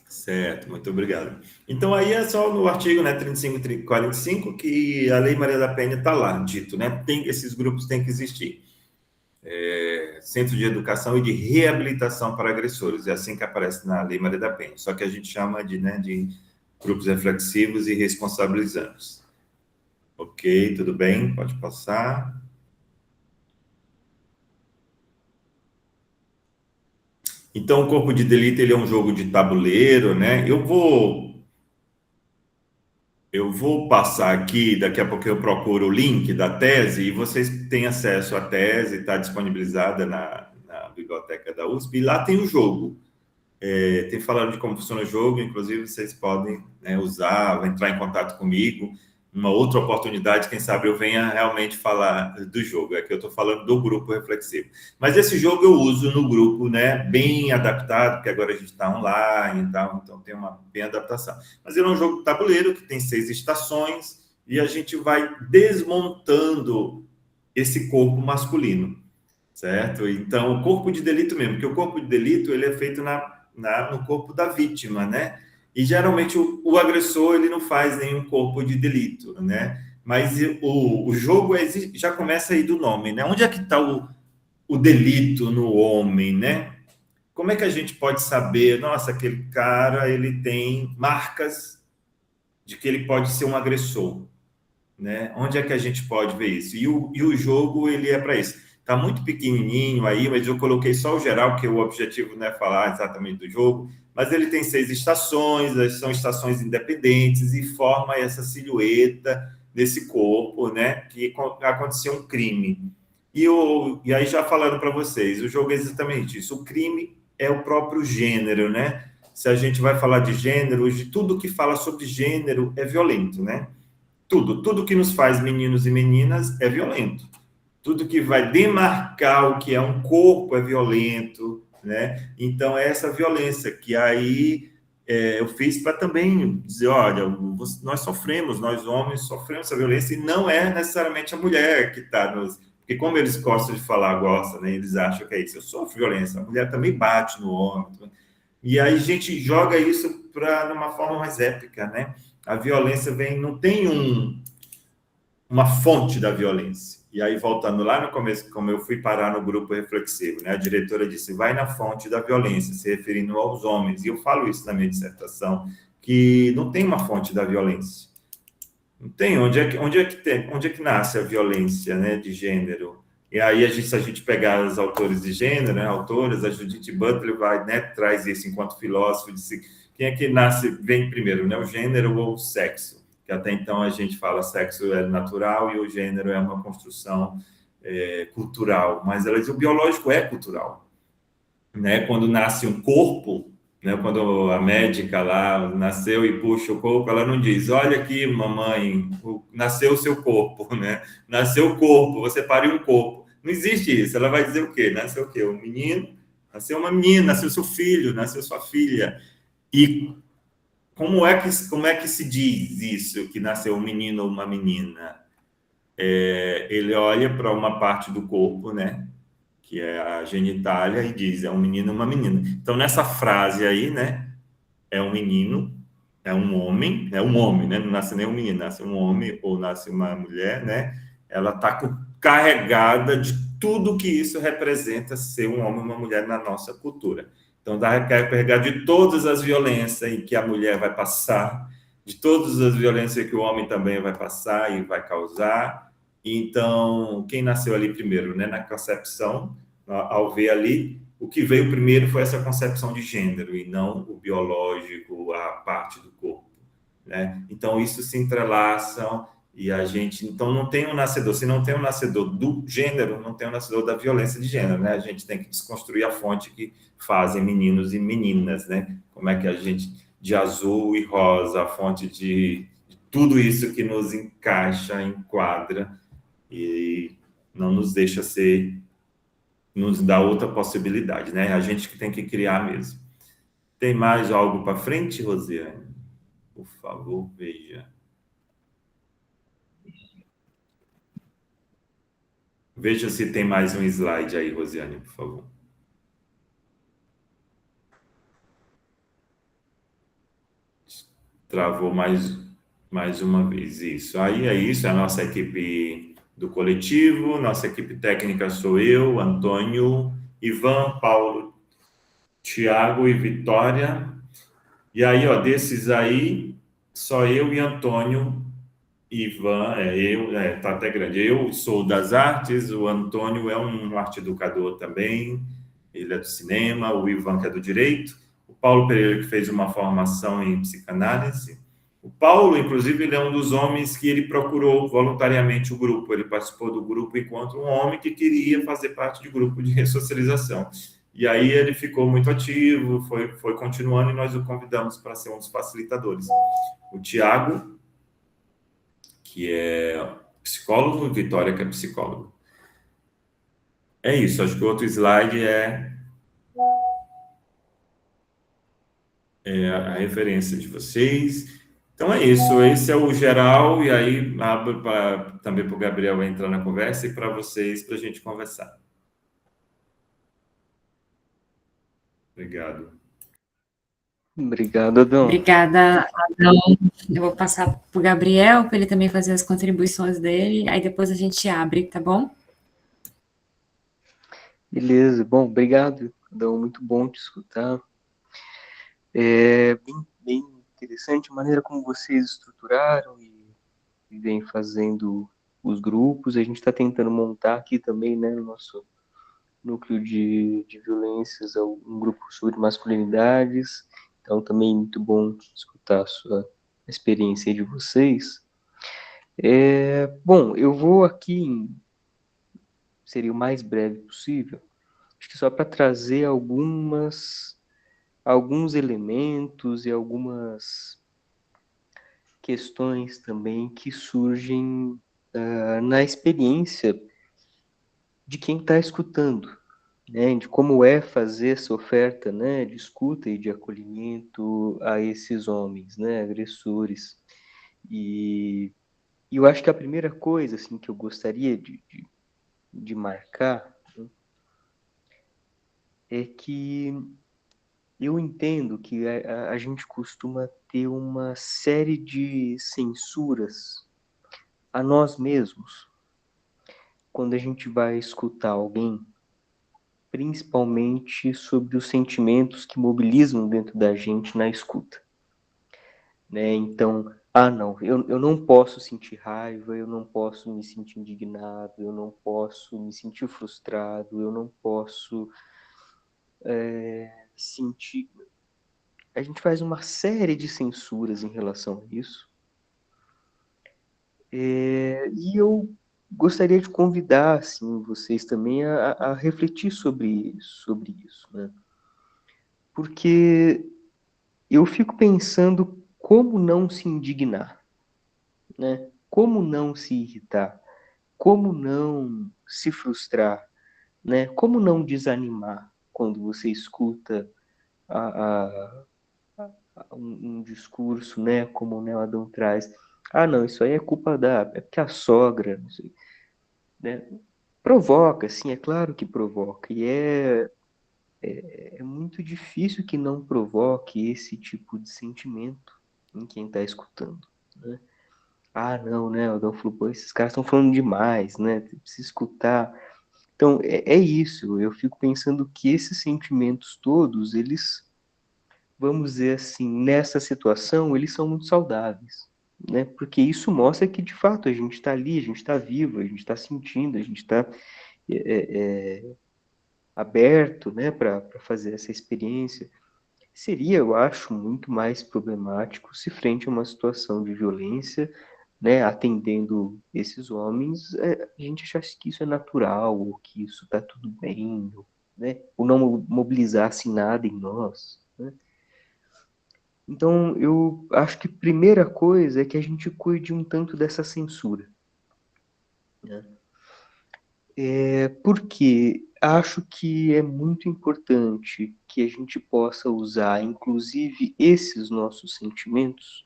Certo, muito obrigado. Então, aí é só no artigo, né, 35 e 45 que a Lei Maria da Penha está lá, dito, né? Esses grupos têm que existir. Centro de Educação e de Reabilitação para Agressores, é assim que aparece na Lei Maria da Penha. Só que a gente chama de grupos reflexivos e responsabilizantes. Ok, tudo bem, pode passar. Então, o Corpo de Delito, ele é um jogo de tabuleiro, né? Eu vou passar aqui, daqui a pouco eu procuro o link da tese e vocês têm acesso à tese, está disponibilizada na biblioteca da USP, e lá tem o jogo. Tem falado de como funciona o jogo, inclusive vocês podem usar, entrar em contato comigo. Uma outra oportunidade, quem sabe eu venha realmente falar do jogo. Aqui eu estou falando do grupo reflexivo. Mas esse jogo eu uso no grupo, né, bem adaptado, porque agora a gente está online e tal, então tem uma bem adaptação. Mas ele é um jogo de tabuleiro que tem 6 estações e a gente vai desmontando esse corpo masculino, certo? Então, o corpo de delito mesmo, porque o corpo de delito ele é feito no corpo da vítima, né? E geralmente o agressor ele não faz nenhum corpo de delito, né? Mas o jogo já começa aí do nome, né? Onde é que está o delito no homem, né? Como é que a gente pode saber? Nossa, aquele cara ele tem marcas de que ele pode ser um agressor, né? Onde é que a gente pode ver isso? E o jogo ele é para isso. Está muito pequenininho aí, mas eu coloquei só o geral, porque o objetivo não é falar exatamente do jogo, mas ele tem 6 estações, são estações independentes e forma essa silhueta desse corpo, né, que aconteceu um crime. E aí já falando para vocês, o jogo é exatamente isso, o crime é o próprio gênero, né? Se a gente vai falar de gênero, hoje tudo que fala sobre gênero é violento, né? Tudo que nos faz meninos e meninas é violento. Tudo que vai demarcar o que é um corpo é violento, né? Então, é essa violência que aí eu fiz para também dizer, olha, nós sofremos, nós homens sofremos essa violência, e não é necessariamente a mulher que está nos... Porque como eles gostam de falar, né? Eles acham que é isso, eu sofro violência, a mulher também bate no homem. E aí a gente joga isso numa forma mais épica, né? A violência vem, não tem uma fonte da violência. E aí, voltando lá no começo, como eu fui parar no grupo reflexivo, né? A diretora disse, vai na fonte da violência, se referindo aos homens. E eu falo isso na minha dissertação, que não tem uma fonte da violência. Não tem. Onde é que nasce a violência, né, de gênero? E aí, se a gente pegar os autores de gênero, né, autoras, a Judith Butler vai, né, traz isso enquanto filósofo, disse, quem é que vem primeiro, né, o gênero ou o sexo? Que até então a gente fala sexo é natural e o gênero é uma construção cultural, mas ela diz o biológico é cultural, né? Quando nasce um corpo, né? Quando a médica lá nasceu e puxa o corpo, ela não diz, olha aqui, mamãe, nasceu o seu corpo, né? Nasceu o corpo, você pariu um corpo. Não existe isso. Ela vai dizer o quê? Nasceu o quê? Um menino, nasceu uma menina, nasceu seu filho, nasceu sua filha. E como é que se diz isso, que nasceu um menino ou uma menina? Ele olha para uma parte do corpo, né, que é a genitália, e diz, é um menino ou uma menina. Então, nessa frase aí, né, é um menino, é um homem, né, não nasce nem um menino, nasce um homem ou nasce uma mulher, né, ela está carregada de tudo que isso representa ser um homem ou uma mulher na nossa cultura. Então, dá carregada de todas as violências em que a mulher vai passar, de todas as violências que o homem também vai passar e vai causar. Então, quem nasceu ali primeiro, né, na concepção, ao ver ali, o que veio primeiro foi essa concepção de gênero e não o biológico, a parte do corpo, né? Então, isso se entrelaçam e a gente... Então, não tem um nascedor. Se não tem um nascedor do gênero, não tem um nascedor da violência de gênero, né? A gente tem que desconstruir a fonte que fazem meninos e meninas, né? Como é que a gente... De azul e rosa, a fonte de tudo isso que nos encaixa, enquadra e não nos deixa ser... Nos dá outra possibilidade, né? A gente que tem que criar mesmo. Tem mais algo para frente, Rosiane? Por favor, veja. Veja se tem mais um slide aí, Rosiane, por favor. Travou mais uma vez. Isso. Aí é isso, é a nossa equipe do coletivo, nossa equipe técnica sou eu, Antônio, Ivan, Paulo, Tiago e Vitória. E aí, ó, desses aí, só eu e Antônio, Ivan, tá até grande. Eu sou das artes, o Antônio é um arte educador também, ele é do cinema, o Ivan que é do direito, o Paulo Pereira que fez uma formação em psicanálise. O Paulo, inclusive, ele é um dos homens que ele procurou voluntariamente o grupo, ele participou do grupo enquanto um homem que queria fazer parte de grupo de ressocialização. E aí ele ficou muito ativo, foi continuando e nós o convidamos para ser um dos facilitadores. O Tiago, que é psicólogo, e Vitória, que é psicólogo. É isso, acho que o outro slide é a referência de vocês. Então é isso, esse é o geral, e aí abro também para o Gabriel entrar na conversa e para vocês, para a gente conversar. Obrigado. Obrigado, Adão. Obrigada, Adão. Eu vou passar para o Gabriel, para ele também fazer as contribuições dele, aí depois a gente abre, tá bom? Beleza, bom, obrigado, Adão, muito bom te escutar. É bem interessante a maneira como vocês estruturaram e vem fazendo os grupos, a gente está tentando montar aqui também, né, no nosso núcleo de violências, um grupo sobre masculinidades, então também muito bom escutar a sua experiência de vocês. Bom, eu vou aqui, seria o mais breve possível, acho que só para trazer alguns elementos e algumas questões também que surgem na experiência de quem está escutando, né, de como é fazer essa oferta, né, de escuta e de acolhimento a esses homens, né, agressores. E eu acho que a primeira coisa assim, que eu gostaria de marcar, né, é que eu entendo que a gente costuma ter uma série de censuras a nós mesmos quando a gente vai escutar alguém, principalmente sobre os sentimentos que mobilizam dentro da gente na escuta, né? Então, não, eu não posso sentir raiva, eu não posso me sentir indignado, eu não posso me sentir frustrado, eu não posso sentir. A gente faz uma série de censuras em relação a isso. E eu gostaria de convidar assim, vocês também a refletir sobre isso, né? Porque eu fico pensando como não se indignar, né? Como não se irritar, como não se frustrar, né? Como não desanimar quando você escuta a, a, um discurso, né? Como o Neo Adão traz. Não, isso aí é culpa é porque a sogra, não sei, né? Provoca, sim, é claro que provoca. E é muito difícil que não provoque esse tipo de sentimento em quem está escutando, né? Não, né? O Adão falou, pô, esses caras estão falando demais, né? Precisa escutar. Então, é isso. Eu fico pensando que esses sentimentos todos, eles, vamos dizer assim, nessa situação, eles são muito saudáveis, né? Porque isso mostra que, de fato, a gente está ali, a gente está vivo, a gente está sentindo, a gente está aberto, né, para fazer essa experiência. Seria, eu acho, muito mais problemático se frente a uma situação de violência, né, atendendo esses homens, a gente achasse que isso é natural, ou que isso está tudo bem, né, ou não mobilizasse nada em nós, né? Então, eu acho que a primeira coisa é que a gente cuide um tanto dessa censura, né? Porque acho que é muito importante que a gente possa usar, inclusive, esses nossos sentimentos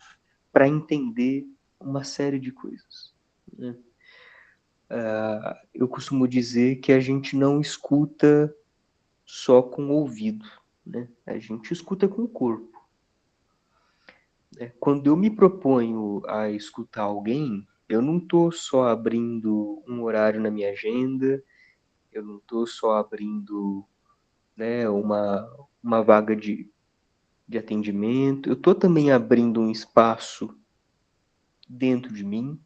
para entender uma série de coisas, né? Eu costumo dizer que a gente não escuta só com o ouvido, né? A gente escuta com o corpo. Quando eu me proponho a escutar alguém, eu não estou só abrindo um horário na minha agenda, eu não estou só abrindo, né, uma vaga de atendimento, eu estou também abrindo um espaço dentro de mim,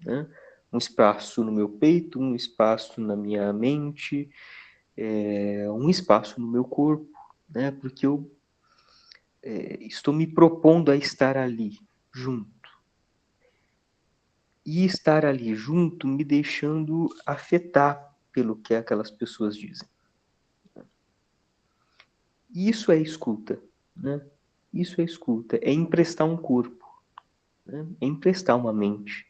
né? Um espaço no meu peito, um espaço na minha mente, um espaço no meu corpo, né? Porque eu estou me propondo a estar ali, junto. E estar ali junto me deixando afetar pelo que aquelas pessoas dizem. Isso é escuta, né? Isso é escuta, é emprestar um corpo, né? É emprestar uma mente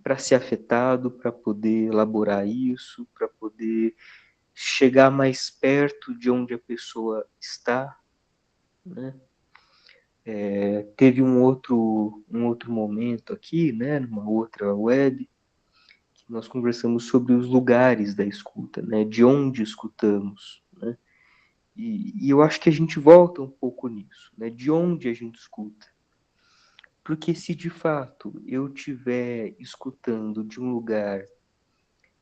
para ser afetado, para poder elaborar isso, para poder chegar mais perto de onde a pessoa está, né? Teve um outro momento aqui, né, numa outra web, que nós conversamos sobre os lugares da escuta, né, de onde escutamos, né? E eu acho que a gente volta um pouco nisso, né, de onde a gente escuta. Porque se de fato eu estiver escutando de um lugar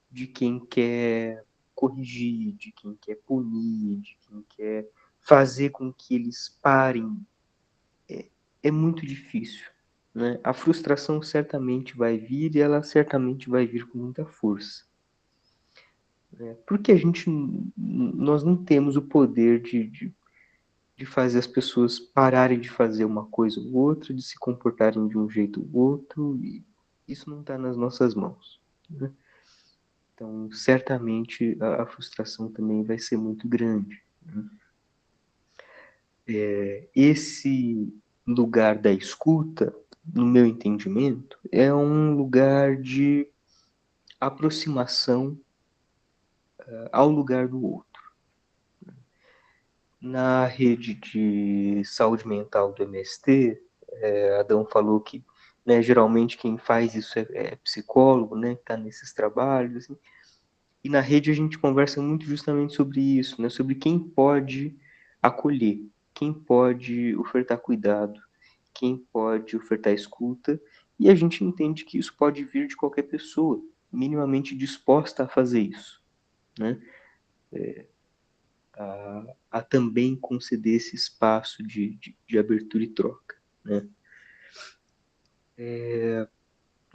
de quem quer corrigir, de quem quer punir, de quem quer fazer com que eles parem, é muito difícil, né? A frustração certamente vai vir e ela certamente vai vir com muita força. Porque nós não temos o poder de fazer as pessoas pararem de fazer uma coisa ou outra, de se comportarem de um jeito ou outro, e isso não está nas nossas mãos, né? Então, certamente, a frustração também vai ser muito grande, né? Esse lugar da escuta, no meu entendimento, é um lugar de aproximação ao lugar do outro. Na rede de saúde mental do MST, Adão falou que, né, geralmente quem faz isso é psicólogo, né, que está nesses trabalhos, assim. E na rede a gente conversa muito justamente sobre isso, né, sobre quem pode acolher, quem pode ofertar cuidado, quem pode ofertar escuta, e a gente entende que isso pode vir de qualquer pessoa minimamente disposta a fazer isso, né? A também conceder esse espaço de abertura e troca, né?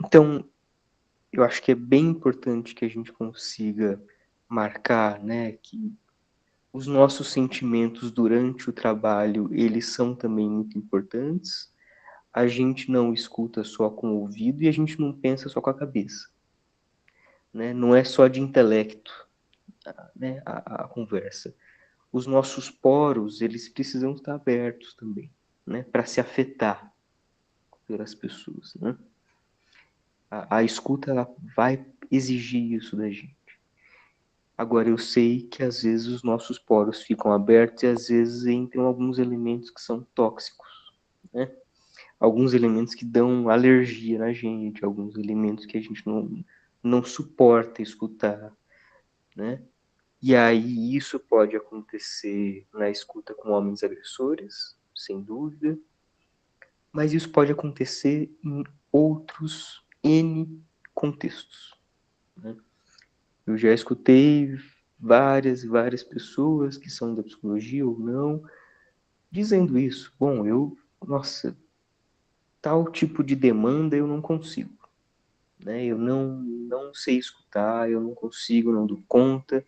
Então, eu acho que é bem importante que a gente consiga marcar, né, que os nossos sentimentos durante o trabalho, eles são também muito importantes. A gente não escuta só com o ouvido e a gente não pensa só com a cabeça, né? Não é só de intelecto, né, a conversa. Os nossos poros, eles precisam estar abertos também, né, para se afetar pelas pessoas, né? A escuta, ela vai exigir isso da gente. Agora, eu sei que às vezes os nossos poros ficam abertos e às vezes entram alguns elementos que são tóxicos, né? Alguns elementos que dão alergia na gente, alguns elementos que a gente não suporta escutar, né? E aí isso pode acontecer na escuta com homens agressores, sem dúvida, mas isso pode acontecer em outros N contextos, né? Eu já escutei várias e várias pessoas que são da psicologia ou não, dizendo isso. Bom, nossa, tal tipo de demanda eu não consigo, né? Eu não sei escutar, eu não consigo, não dou conta.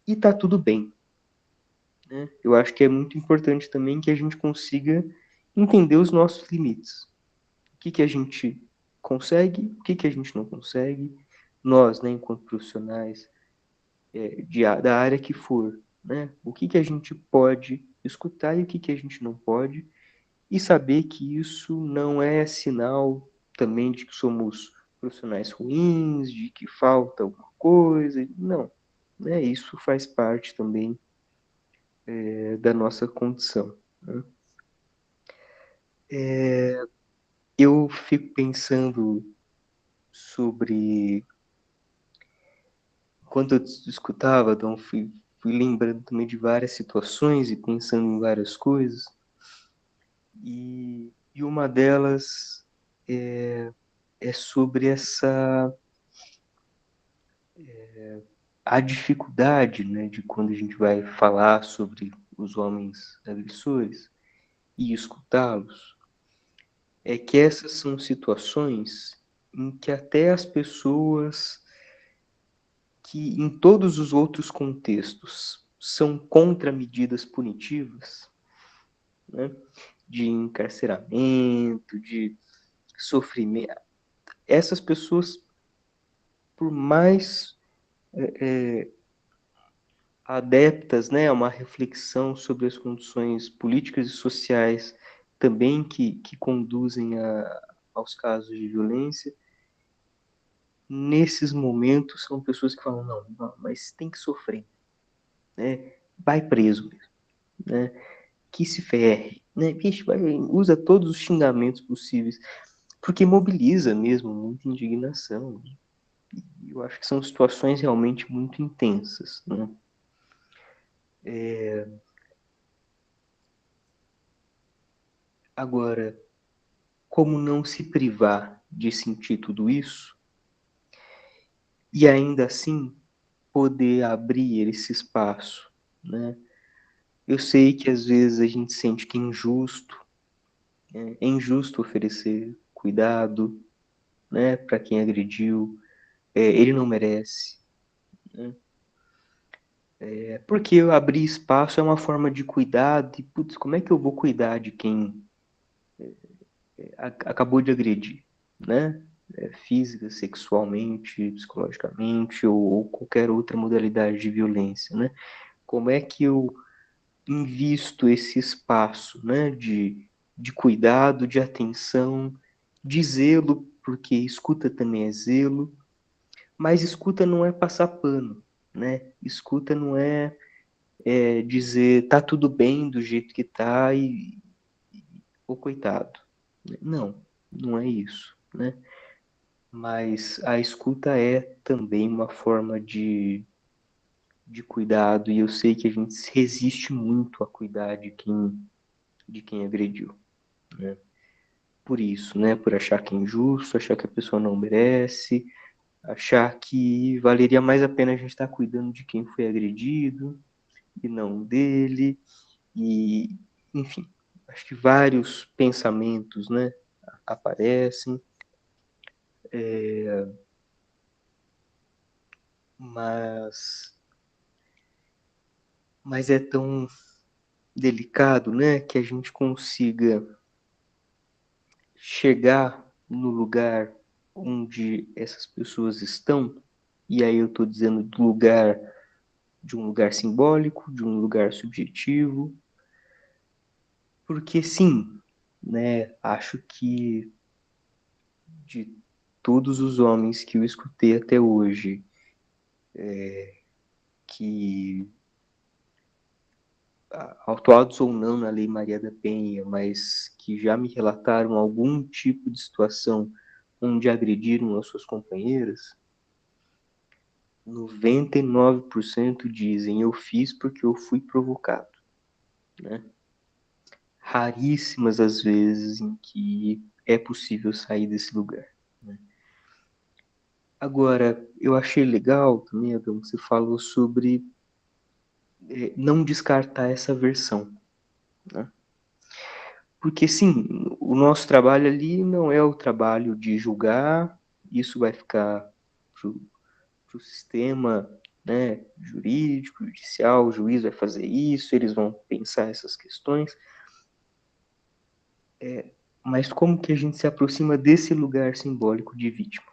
E tá tudo bem, né? Eu acho que é muito importante também que a gente consiga entender os nossos limites. O que a gente consegue, o que a gente não consegue. Nós, né, enquanto profissionais da área que for, né? O que a gente pode escutar e o que a gente não pode. E saber que isso não é sinal também de que somos profissionais ruins, de que falta alguma coisa. Não, né? Isso faz parte também da nossa condição, né? Eu fico pensando sobre... Quando eu escutava, então fui lembrando também de várias situações e pensando em várias coisas. E uma delas é sobre a dificuldade, né, de quando a gente vai falar sobre os homens agressores e escutá-los, é que essas são situações em que até as pessoas que em todos os outros contextos são contra medidas punitivas, né, de encarceramento, de sofrimento, essas pessoas, por mais adeptas, né, a uma reflexão sobre as condições políticas e sociais também que conduzem aos casos de violência, nesses momentos são pessoas que falam, não, mas tem que sofrer, né? Vai preso mesmo, né? Que se ferre, né? Vixe, usa todos os xingamentos possíveis, porque mobiliza mesmo muita indignação. E eu acho que são situações realmente muito intensas, né? Agora, como não se privar de sentir tudo isso e ainda assim poder abrir esse espaço, né? Eu sei que às vezes a gente sente que é injusto, É injusto oferecer cuidado, né, para quem agrediu. Ele não merece. Né? Porque abrir espaço é uma forma de cuidado. E, putz, como é que eu vou cuidar de quem acabou de agredir, né? Física, sexualmente, psicologicamente ou qualquer outra modalidade de violência, né? Como é que eu invisto esse espaço, né, de cuidado, de atenção, de zelo, porque escuta também é zelo, mas escuta não é passar pano, né? Escuta não é dizer tá tudo bem do jeito que tá e ô coitado. Não, não é isso, né? Mas a escuta é também uma forma de cuidado, e eu sei que a gente resiste muito a cuidar de quem agrediu, né? Por isso, né? Por achar que é injusto, achar que a pessoa não merece, achar que valeria mais a pena a gente estar cuidando de quem foi agredido e não dele, e, enfim, acho que vários pensamentos, né, aparecem, mas, mas é tão delicado, né, que a gente consiga chegar no lugar onde essas pessoas estão, e aí eu estou dizendo do lugar, de um lugar simbólico, de um lugar subjetivo, porque sim, né, acho que de todos os homens que eu escutei até hoje, que autuados ou não na Lei Maria da Penha, mas que já me relataram algum tipo de situação onde agrediram as suas companheiras, 99% dizem eu fiz porque eu fui provocado, né? Raríssimas as vezes em que é possível sair desse lugar, né? Agora, eu achei legal também, Adão, que você falou sobre não descartar essa versão, né? Porque, sim, o nosso trabalho ali não é o trabalho de julgar, isso vai ficar para o sistema, né, jurídico, judicial, o juiz vai fazer isso, eles vão pensar essas questões. Mas como que a gente se aproxima desse lugar simbólico de vítima?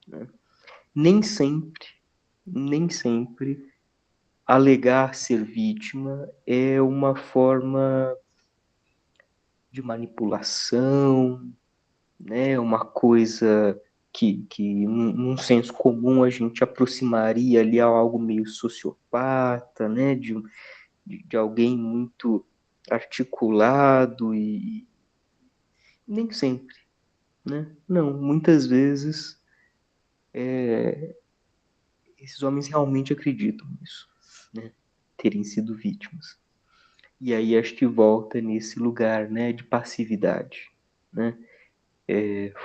Né? Nem sempre, nem sempre alegar ser vítima é uma forma de manipulação, né? Uma coisa que num senso comum a gente aproximaria ali a algo meio sociopata, né? De alguém muito articulado e nem sempre, né? Não, muitas vezes esses homens realmente acreditam nisso, né? Terem sido vítimas. E aí acho que volta nesse lugar, né, de passividade, né?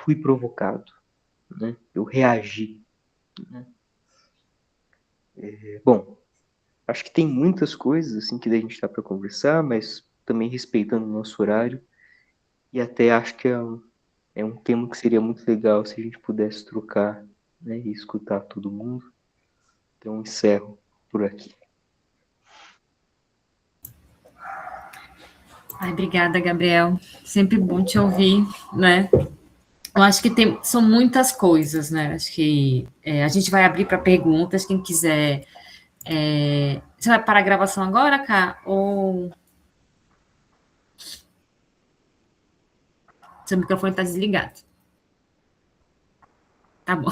Fui provocado, né? Eu reagi, né? Bom, acho que tem muitas coisas assim que a gente dá para conversar, mas também respeitando o nosso horário. E até acho que é um tema que seria muito legal se a gente pudesse trocar, né, e escutar todo mundo. Então encerro por aqui. Ai, obrigada, Gabriel. Sempre bom te ouvir, né? Eu acho que são muitas coisas, né? Acho que a gente vai abrir para perguntas. Quem quiser. Você vai parar a gravação agora, Cá? Ou seu microfone está desligado? Tá bom.